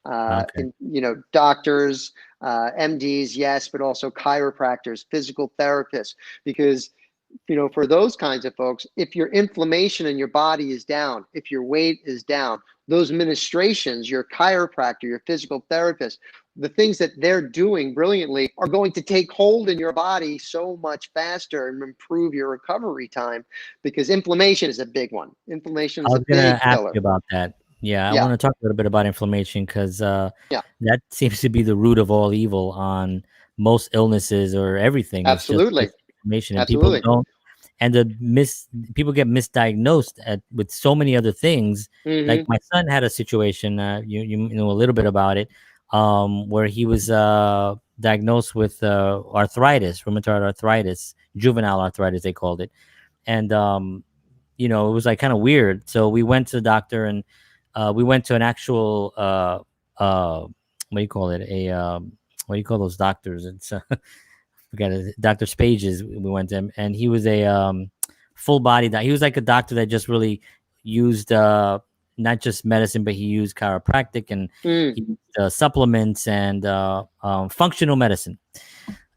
Speaker 1: Okay.
Speaker 3: And, doctors, MDs, yes, but also chiropractors, physical therapists, because for those kinds of folks, if your inflammation in your body is down, if your weight is down, those ministrations, your chiropractor, your physical therapist, the things that they're doing brilliantly are going to take hold in your body so much faster and improve your recovery time, because inflammation is a big one. Inflammation
Speaker 1: I
Speaker 3: is a
Speaker 1: was gonna
Speaker 3: big
Speaker 1: ask
Speaker 3: killer.
Speaker 1: you about that. Yeah, I
Speaker 3: Yeah,
Speaker 1: want to talk a little bit about inflammation because
Speaker 3: yeah,
Speaker 1: that seems to be the root of all evil on most illnesses or everything. It's
Speaker 3: absolutely.
Speaker 1: just inflammation, and people
Speaker 3: Absolutely.
Speaker 1: don't. And people get misdiagnosed with so many other things. Like
Speaker 3: Hmm.
Speaker 1: my son had a situation. You know a little bit about it, where he was diagnosed with arthritis, rheumatoid arthritis, juvenile arthritis they called it, and it was like kind of weird. So we went to the doctor, and we went to an actual what do you call it? What do you call those doctors? It's forgot it, Dr. Spages. We went to him, and he was a full body doc. He was like a doctor that just really used not just medicine, but he used chiropractic and
Speaker 3: Mm.
Speaker 1: he used, supplements and functional medicine.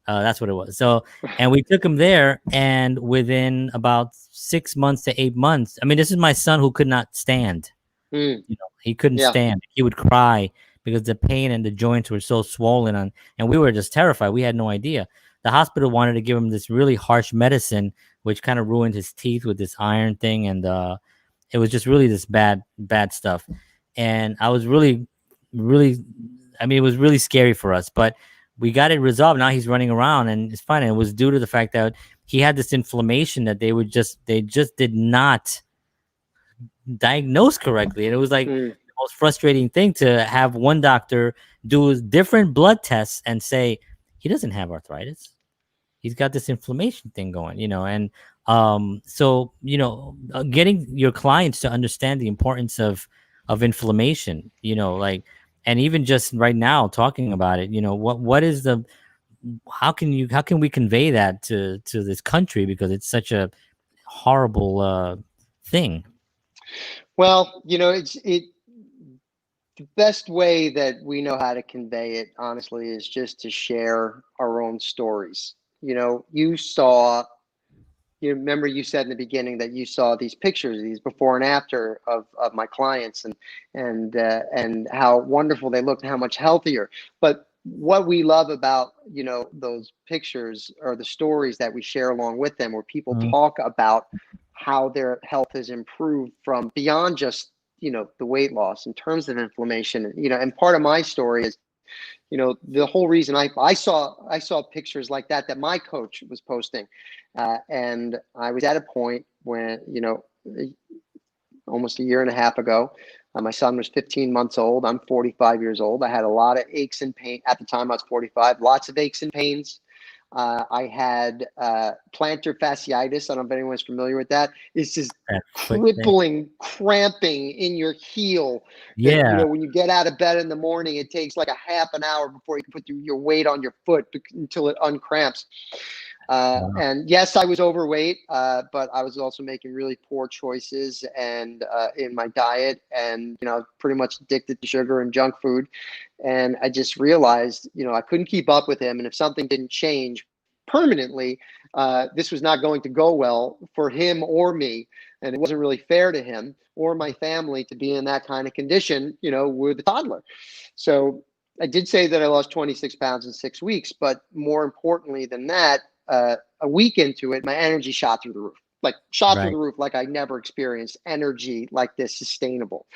Speaker 1: That's what it was. So, and we took him there, and within about 6 months to 8 months, I mean, this is my son who could not stand.
Speaker 3: Mm.
Speaker 1: He couldn't
Speaker 3: Yeah.
Speaker 1: stand. He would cry because the pain and the joints were so swollen, and we were just terrified. We had no idea. The hospital wanted to give him this really harsh medicine, which kind of ruined his teeth with this iron thing, and it was just really this bad stuff. And I was really, I mean, it was really scary for us, but we got it resolved. Now he's running around and it's fine. And it was due to the fact that he had this inflammation that they just did not diagnose correctly. And it was like
Speaker 3: Mm.
Speaker 1: the most frustrating thing to have one doctor do different blood tests and say, he doesn't have arthritis. He's got this inflammation thing going, and so getting your clients to understand the importance of inflammation, like, and even just right now talking about it, what is the how can we convey that to this country, because it's such a horrible thing.
Speaker 3: Well, the best way that we know how to convey it, honestly, is just to share our own stories. You remember you said in the beginning that you saw these pictures, these before and after of my clients, and how wonderful they looked and how much healthier. But what we love about those pictures are the stories that we share along with them, where people
Speaker 1: Mm,
Speaker 3: talk about how their health has improved from beyond just the weight loss in terms of inflammation. And part of my story is the whole reason I saw pictures like that my coach was posting, and I was at a point when almost a year and a half ago. My son was 15 months old. I'm 45 years old. I had a lot of aches and pain at the time. I was 45. Lots of aches and pains. I had plantar fasciitis. I don't know if anyone's familiar with that. It's just
Speaker 1: that foot thing.
Speaker 3: crippling, cramping in your heel. That
Speaker 1: Yeah.
Speaker 3: when you get out of bed in the morning, it takes like a half an hour before you can put your weight on your foot until it uncramps.
Speaker 1: Wow.
Speaker 3: And yes, I was overweight, but I was also making really poor choices and in my diet, and pretty much addicted to sugar and junk food. And I just realized, I couldn't keep up with him, and if something didn't change permanently, this was not going to go well for him or me, and it wasn't really fair to him or my family to be in that kind of condition, with a toddler. So I did say that I lost 26 pounds in 6 weeks, but more importantly than that, a week into it, my energy shot through the roof,
Speaker 1: Right.
Speaker 3: like I never experienced energy like this, sustainable.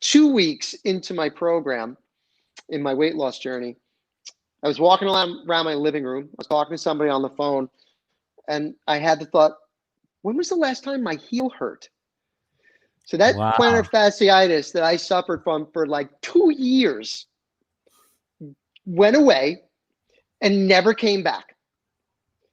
Speaker 3: 2 weeks into my program, in my weight loss journey, I was walking around my living room. I was talking to somebody on the phone, and I had the thought, when was the last time my heel hurt? So that
Speaker 1: Wow.
Speaker 3: plantar fasciitis that I suffered from for like 2 years went away and never came back.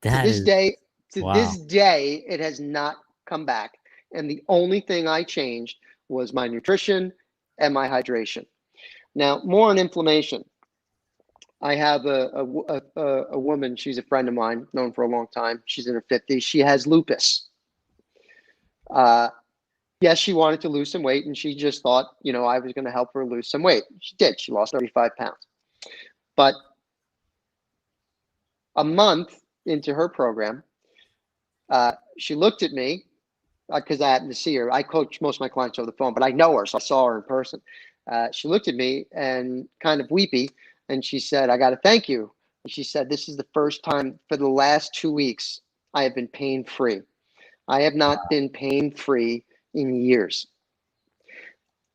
Speaker 3: To
Speaker 1: That
Speaker 3: this
Speaker 1: is
Speaker 3: day,
Speaker 1: wow.
Speaker 3: it has not come back. And the only thing I changed was my nutrition and my hydration. Now, more on inflammation. I have a woman, she's a friend of mine, known for a long time. She's in her 50s. She has lupus. Uh, yes, she wanted to lose some weight, and she just thought, I was going to help her lose some weight. She did. She lost 35 pounds. But a month into her program, she looked at me because I happened to see her. I coach most of my clients over the phone, but I know her, so I saw her in person. She looked at me and kind of weepy, and she said, "I got to thank you." And she said, "This is the first time for the last 2 weeks I have been pain-free. I have not been pain-free in years."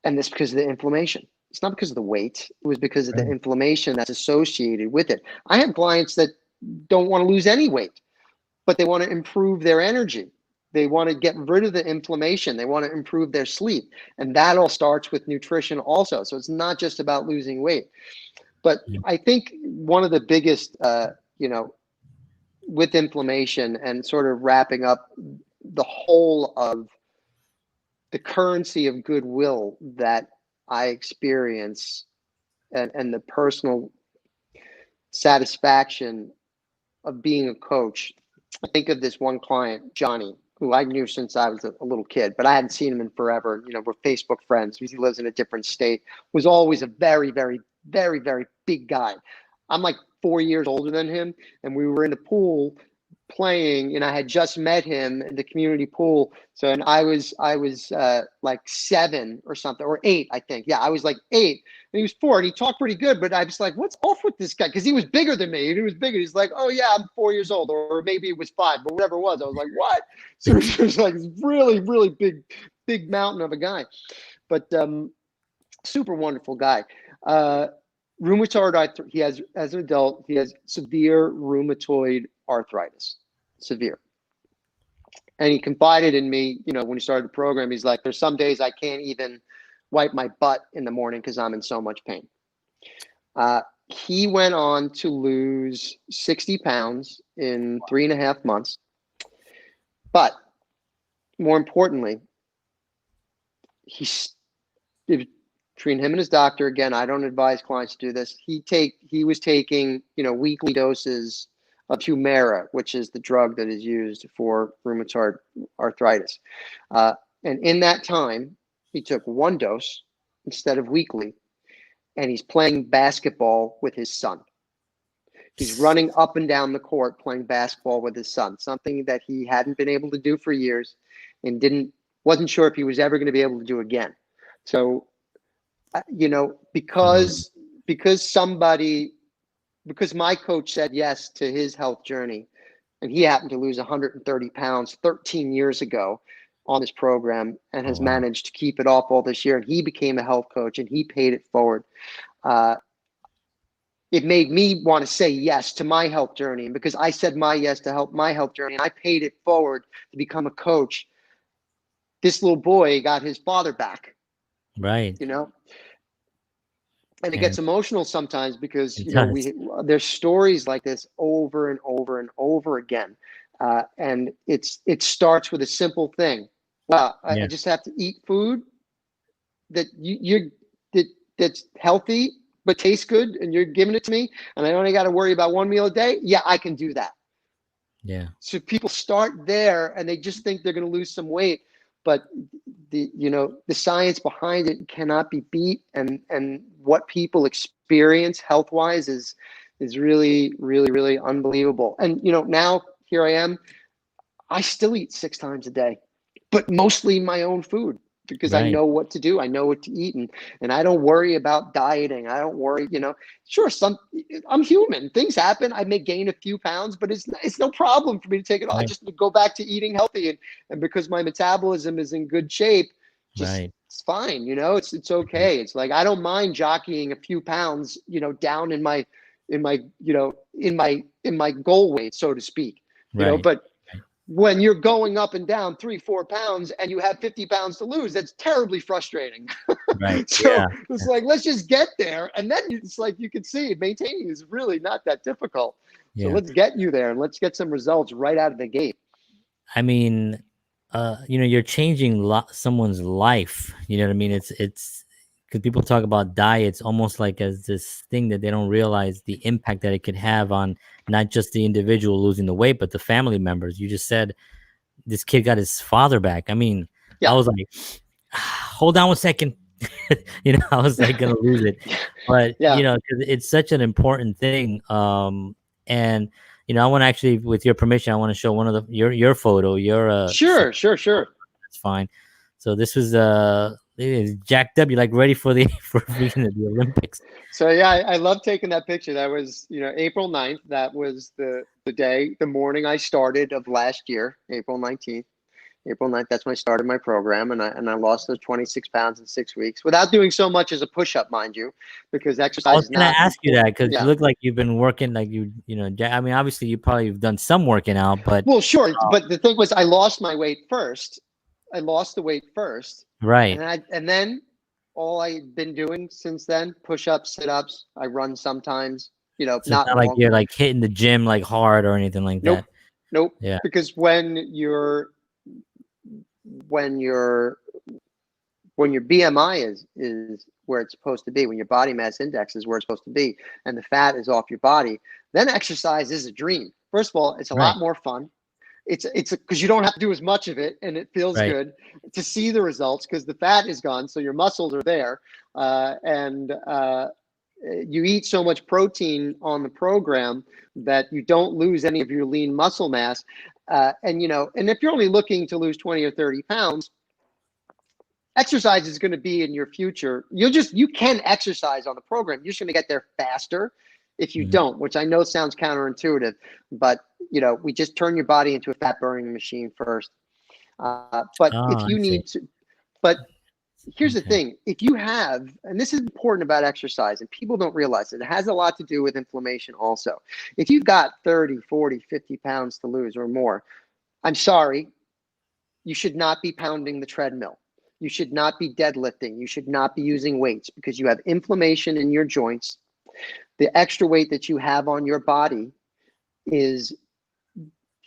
Speaker 3: And this because of the inflammation. It's not because of the weight. It was because of the inflammation that's associated with it. I have clients that don't want to lose any weight, but they want to improve their energy. They want to get rid of the inflammation. They want to improve their sleep. And that all starts with nutrition also. So it's not just about losing weight. But I think one of the biggest, with inflammation and sort of wrapping up the whole of the currency of goodwill that I experience and the personal satisfaction of being a coach. I think of this one client, Johnny, who I knew since I was a little kid, but I hadn't seen him in forever. We're Facebook friends. He lives in a different state. Was always a very, very, very, very big guy. I'm like 4 years older than him, and we were in the pool playing, and I had just met him in the community pool. So, and I was like 7 or something, or 8, I think. Yeah, I was like 8, and he was 4, and he talked pretty good. But I was like, "What's off with this guy?" Because he was bigger than me, and he was bigger. He's like, "Oh yeah, I'm 4 years old," or maybe it was 5, but whatever it was, I was like, "What?" So it was like this really, really big mountain of a guy, but super wonderful guy. Rheumatoid arthritis. He has, as an adult, he has severe rheumatoid arthritis, severe. And he confided in me, when he started the program, he's like, "There's some days I can't even wipe my butt in the morning because I'm in so much pain." He went on to lose 60 pounds in 3.5 months. But more importantly, between him and his doctor, again, I don't advise clients to do this. He was taking, weekly doses of Humira, which is the drug that is used for rheumatoid arthritis. And in that time, he took 1 dose instead of weekly, and he's playing basketball with his son. He's running up and down the court playing basketball with his son, something that he hadn't been able to do for years and wasn't sure if he was ever going to be able to do again. So, because my coach said yes to his health journey, and he happened to lose 130 pounds 13 years ago on this program and has managed to keep it off all this year. And he became a health coach and he paid it forward. It made me want to say yes to my health journey. And because I said my yes to help my health journey and I paid it forward to become a coach, this little boy got his father back.
Speaker 1: Right.
Speaker 3: And it gets emotional sometimes because there's stories like this over and over and over again, and it starts with a simple thing. Wow, I just have to eat food that's healthy but tastes good, and you're giving it to me, and I only got to worry about 1 meal a day. Yeah, I can do that.
Speaker 1: Yeah.
Speaker 3: So people start there, and they just think they're going to lose some weight, but the science behind it cannot be beat, and what people experience health wise is really, really, really unbelievable. And now here I am, I still eat 6 times a day, but mostly my own food because I know what to do. I know what to eat, and I don't worry about dieting. I don't worry, sure, I'm human. Things happen. I may gain a few pounds, but it's no problem for me to take it off. I just go back to eating healthy, and because my metabolism is in good shape, it's fine. It's okay. It's like I don't mind jockeying a few pounds, down in my goal weight, so to speak. But when you're going up and down 3-4 pounds and you have 50 pounds to lose, that's terribly frustrating.
Speaker 1: Right.
Speaker 3: So it's like, let's just get there. And then it's like, you can see maintaining is really not that difficult. So let's get you there and let's get some results right out of the gate.
Speaker 1: I mean, you're changing someone's life. You know what I mean? It's because people talk about diets almost like as this thing that they don't realize the impact that it could have on not just the individual losing the weight, but the family members. You just said this kid got his father back. I mean,
Speaker 3: Yeah.
Speaker 1: I was like, hold on 1 second. I was like gonna lose it, but
Speaker 3: Yeah.
Speaker 1: 'cause it's such an important thing. And I want to actually, with your permission, I want to show one of your photo. Your
Speaker 3: Sure.
Speaker 1: that's fine. So this was it is jacked up. You're like ready for the for the Olympics.
Speaker 3: So yeah, I love taking that picture. That was, April 9th. That was the morning I started of last year, April 19th. April 9th, that's when I started my program, and I lost those 26 pounds in 6 weeks without doing so much as a push-up, mind you, because
Speaker 1: I
Speaker 3: exercise
Speaker 1: was
Speaker 3: is
Speaker 1: gonna
Speaker 3: not
Speaker 1: ask you that
Speaker 3: important.
Speaker 1: because you
Speaker 3: Yeah.
Speaker 1: look like you've been working, like I mean, obviously you probably have done some working out, but
Speaker 3: Well, sure, but the thing was, I lost my weight first. I lost the weight first,
Speaker 1: right.
Speaker 3: and then all I've been doing since then: push-ups, sit-ups. I run sometimes.
Speaker 1: So it's
Speaker 3: Not
Speaker 1: not like
Speaker 3: long.
Speaker 1: you're like hitting the gym like hard or anything like
Speaker 3: Nope,
Speaker 1: that.
Speaker 3: nope.
Speaker 1: Yeah.
Speaker 3: Because when your BMI is where it's supposed to be, when your body mass index is where it's supposed to be, and the fat is off your body, then exercise is a dream. First of all, it's a
Speaker 1: Right.
Speaker 3: lot more fun. It's because you don't have to do as much of it, and it feels
Speaker 1: Right.
Speaker 3: good to see the results because the fat is gone, so your muscles are there, and you eat so much protein on the program that you don't lose any of your lean muscle mass, and if you're only looking to lose 20 or 30 pounds, exercise is going to be in your future. You can exercise on the program. You're just going to get there faster if you don't, which I know sounds counterintuitive, but we just turn your body into a fat burning machine first. But if
Speaker 1: Oh,
Speaker 3: you
Speaker 1: I see.
Speaker 3: need to, but here's the
Speaker 1: Okay.
Speaker 3: thing: if you have, and this is important about exercise, and people don't realize it has a lot to do with inflammation also. If you've got 30, 40, 50 pounds to lose or more, I'm sorry, you should not be pounding the treadmill. You should not be deadlifting. You should not be using weights because you have inflammation in your joints. The extra weight that you have on your body is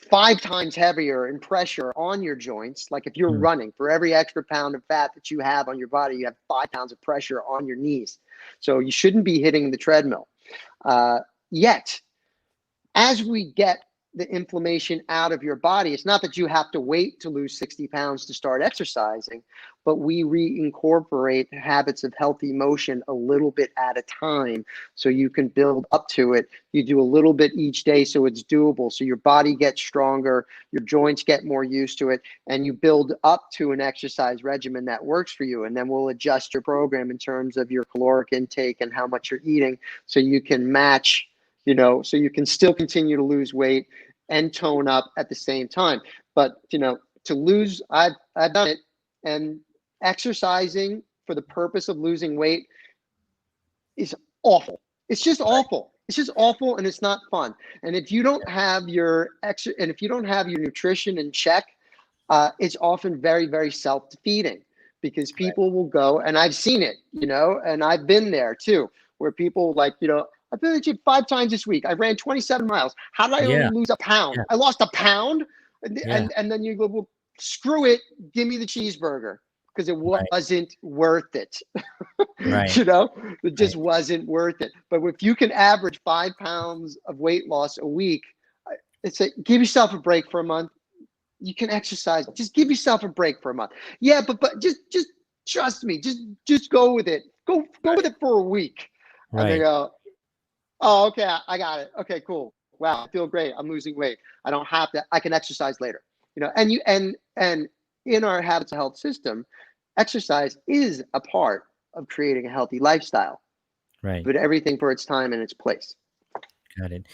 Speaker 3: 5 times heavier in pressure on your joints. Like if you're running, for every extra pound of fat that you have on your body, you have 5 pounds of pressure on your knees. So you shouldn't be hitting the treadmill. Yet, as we get the inflammation out of your body, it's not that you have to wait to lose 60 pounds to start exercising, but we reincorporate habits of healthy motion a little bit at a time so you can build up to it. You do a little bit each day so it's doable, so your body gets stronger, your joints get more used to it, and you build up to an exercise regimen that works for you. And then we'll adjust your program in terms of your caloric intake and how much you're eating so you can match, so you can still continue to lose weight and tone up at the same time. But, to lose, I've done it. And exercising for the purpose of losing weight is awful. It's just awful. It's just awful, and it's not fun. And if you don't have your nutrition in check, it's often very, very self-defeating because people will go, and I've seen it, and I've been there too, where people like, I've been to the gym 5 times this week. I ran 27 miles. How did I only
Speaker 1: Yeah.
Speaker 3: lose a pound?
Speaker 1: Yeah.
Speaker 3: I lost a pound?
Speaker 1: Yeah.
Speaker 3: And then you go, well, screw it. Give me the cheeseburger because it wasn't worth it.
Speaker 1: Right.
Speaker 3: It just wasn't worth it. But if you can average 5 pounds of weight loss a week, it's like, give yourself a break for a month. You can exercise. Just give yourself a break for a month. Yeah, but just trust me. Just go with it. Go with it for a week. And they
Speaker 1: Right.
Speaker 3: go, oh, okay, I got it. Okay, cool. Wow, I feel great. I'm losing weight. I don't have to. I can exercise later. And in our habits of health system, exercise is a part of creating a healthy lifestyle.
Speaker 1: Right.
Speaker 3: But everything for its time and its place.
Speaker 1: Got it.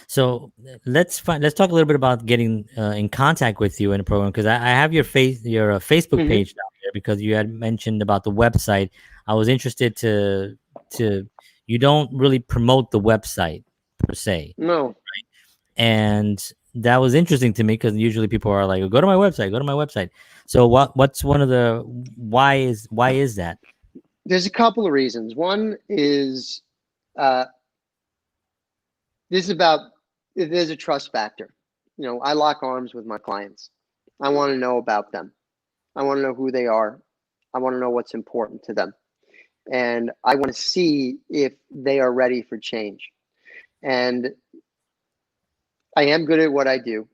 Speaker 1: So let's talk a little bit about getting in contact with you in the program, because I have your Facebook
Speaker 3: Mhm.
Speaker 1: page down there because you had mentioned about the website. I was interested to you don't really promote the website per se,
Speaker 3: No.
Speaker 1: and that was interesting to me because usually people are like, go to my website. So what's one of the why is that?
Speaker 3: There's a couple of reasons. One is there's a trust factor. I lock arms with my clients. I want to know about them. I want to know who they are. I want to know what's important to them. And I want to see if they are ready for change. And I am good at what I do.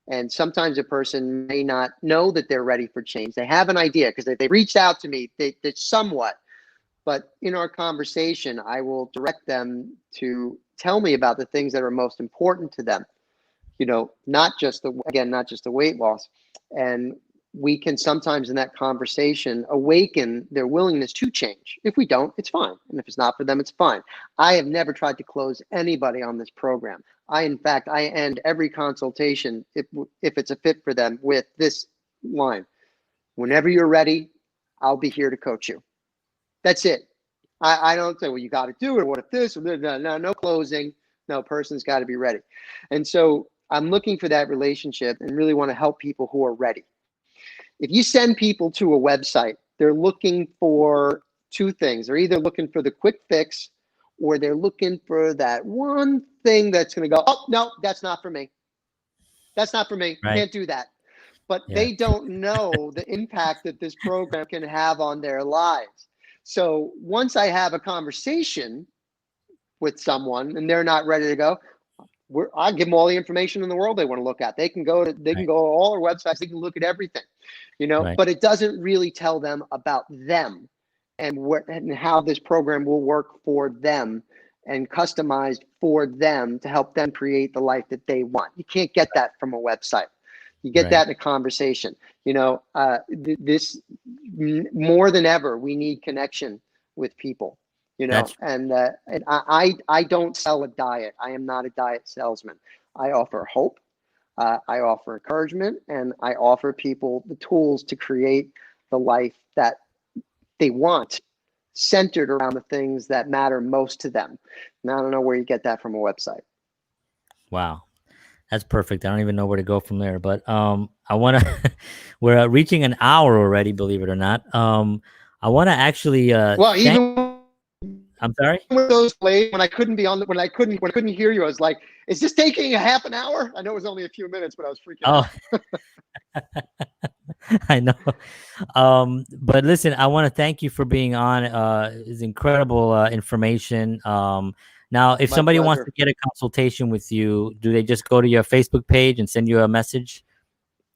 Speaker 3: And sometimes a person may not know that they're ready for change. They have an idea because they reached out to me, they somewhat, but in our conversation, I will direct them to tell me about the things that are most important to them. Not just the weight loss. And we can sometimes in that conversation awaken their willingness to change. If we don't, it's fine. And if it's not for them, it's fine. I have never tried to close anybody on this program. In fact, I end every consultation, if it's a fit for them, with this line: whenever you're ready, I'll be here to coach you. That's it. I don't say, well, you got to do it. What if this? No closing. No, person's got to be ready. And so I'm looking for that relationship and really want to help people who are ready. If you send people to a website, they're looking for two things. They're either looking for the quick fix, or they're looking for that one thing that's going to go, oh, no, that's not for me. That's not for me.
Speaker 1: Right.
Speaker 3: Can't do that. But they don't know the impact that this program can have on their lives. So once I have a conversation with someone and they're not ready to go, I give them all the information in the world they want to look at. They can go to all our websites. They can look at everything, but it doesn't really tell them about them and how this program will work for them and customized for them to help them create the life that they want. You can't get that from a website. You get that in a conversation. This more than ever, we need connection with people. And I don't sell a diet. I am not a diet salesman. I offer hope. I offer encouragement, and I offer people the tools to create the life that they want, centered around the things that matter most to them. And I don't know where you get that from a website.
Speaker 1: Wow. That's perfect. I don't even know where to go from there, but I want to, we're reaching an hour already, believe it or not. I want to actually, I'm sorry.
Speaker 3: With those plays, when I couldn't be on, when I couldn't hear you, I was like, "Is this taking a half an hour?" I know it was only a few minutes, but I was freaking out.
Speaker 1: I know. But listen, I want to thank you for being on. It's incredible information. Now, if somebody wants to get a consultation with you, do they just go to your Facebook page and send you a message?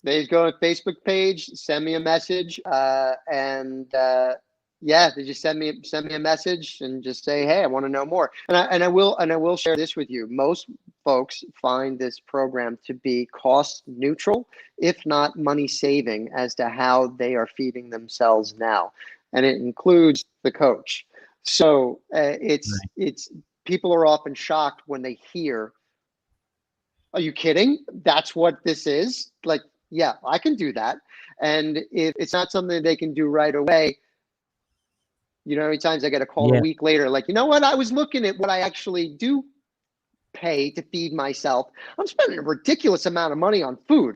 Speaker 3: They go to Facebook page, send me a message, they just send me a message and just say, hey, I want to know more. And I will share this with you. Most folks find this program to be cost neutral, if not money saving, as to how they are feeding themselves now. And it includes the coach. So it's people are often shocked when they hear, are you kidding? That's what this is? Like, yeah, I can do that. And if it's not something they can do right away, how many times I get a call a week later, like, you know what? I was looking at what I actually do pay to feed myself. I'm spending a ridiculous amount of money on food,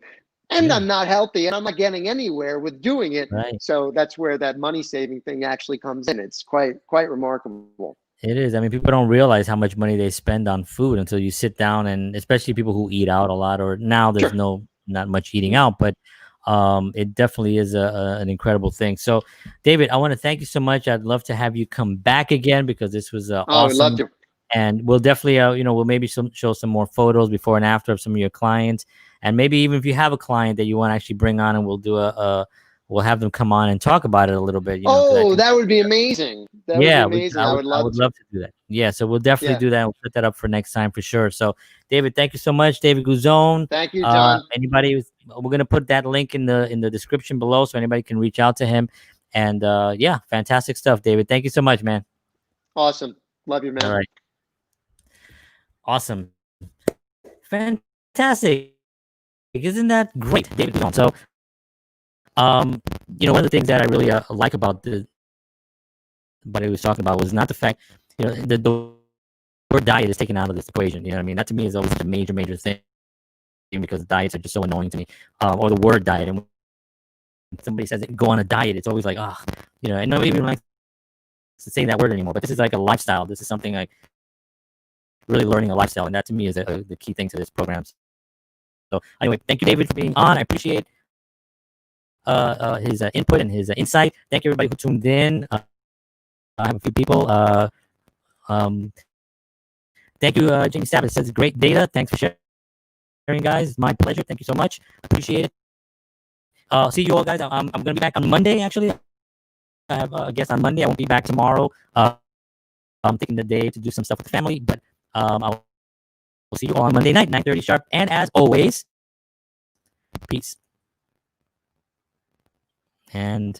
Speaker 3: and I'm not healthy, and I'm not getting anywhere with doing it.
Speaker 1: Right.
Speaker 3: So that's where that money saving thing actually comes in. It's quite remarkable.
Speaker 1: It is. I mean, people don't realize how much money they spend on food until you sit down, and especially people who eat out a lot, or now there's not much eating out, but it definitely is an incredible thing. So, David, I want to thank you so much. I'd love to have you come back again, because this was awesome.
Speaker 3: I would love to.
Speaker 1: And we'll definitely, we'll maybe show some more photos before and after of some of your clients, and maybe even if you have a client that you want to actually bring on, and we'll do we'll have them come on and talk about it a little bit.
Speaker 3: That would be amazing. That would be amazing. I would love
Speaker 1: to do that. Yeah, so we'll definitely do that. We'll put that up for next time for sure. So, David, thank you so much, David Guzzone.
Speaker 3: Thank you, John.
Speaker 1: We're gonna put that link in the description below, so anybody can reach out to him. And fantastic stuff, David. Thank you so much, man.
Speaker 3: Awesome. Love you, man.
Speaker 1: All right. Awesome. Fantastic. Isn't that great, David Guzzone? So, one of the things that I really like about what he was talking about was not the fact, the word diet is taken out of this equation. You know what I mean? That to me is always a major, major thing, because diets are just so annoying to me. Or the word diet. And when somebody says go on a diet, it's always like, and nobody even likes to say that word anymore. But this is like a lifestyle. This is something like really learning a lifestyle. And that to me is the key thing to this program. So anyway, thank you, David, for being on. I appreciate his input and his insight. Thank you, everybody who tuned in. I have a few people. Thank you, Jamie Savage says great data. Thanks for sharing guys. My pleasure. Thank you so much. Appreciate it. See you all, guys. I'm going to be back on Monday, actually. I have a guest on Monday. I won't be back tomorrow. I'm taking the day to do some stuff with the family, but I'll see you all on Monday night, 9:30 sharp. And as always, peace. And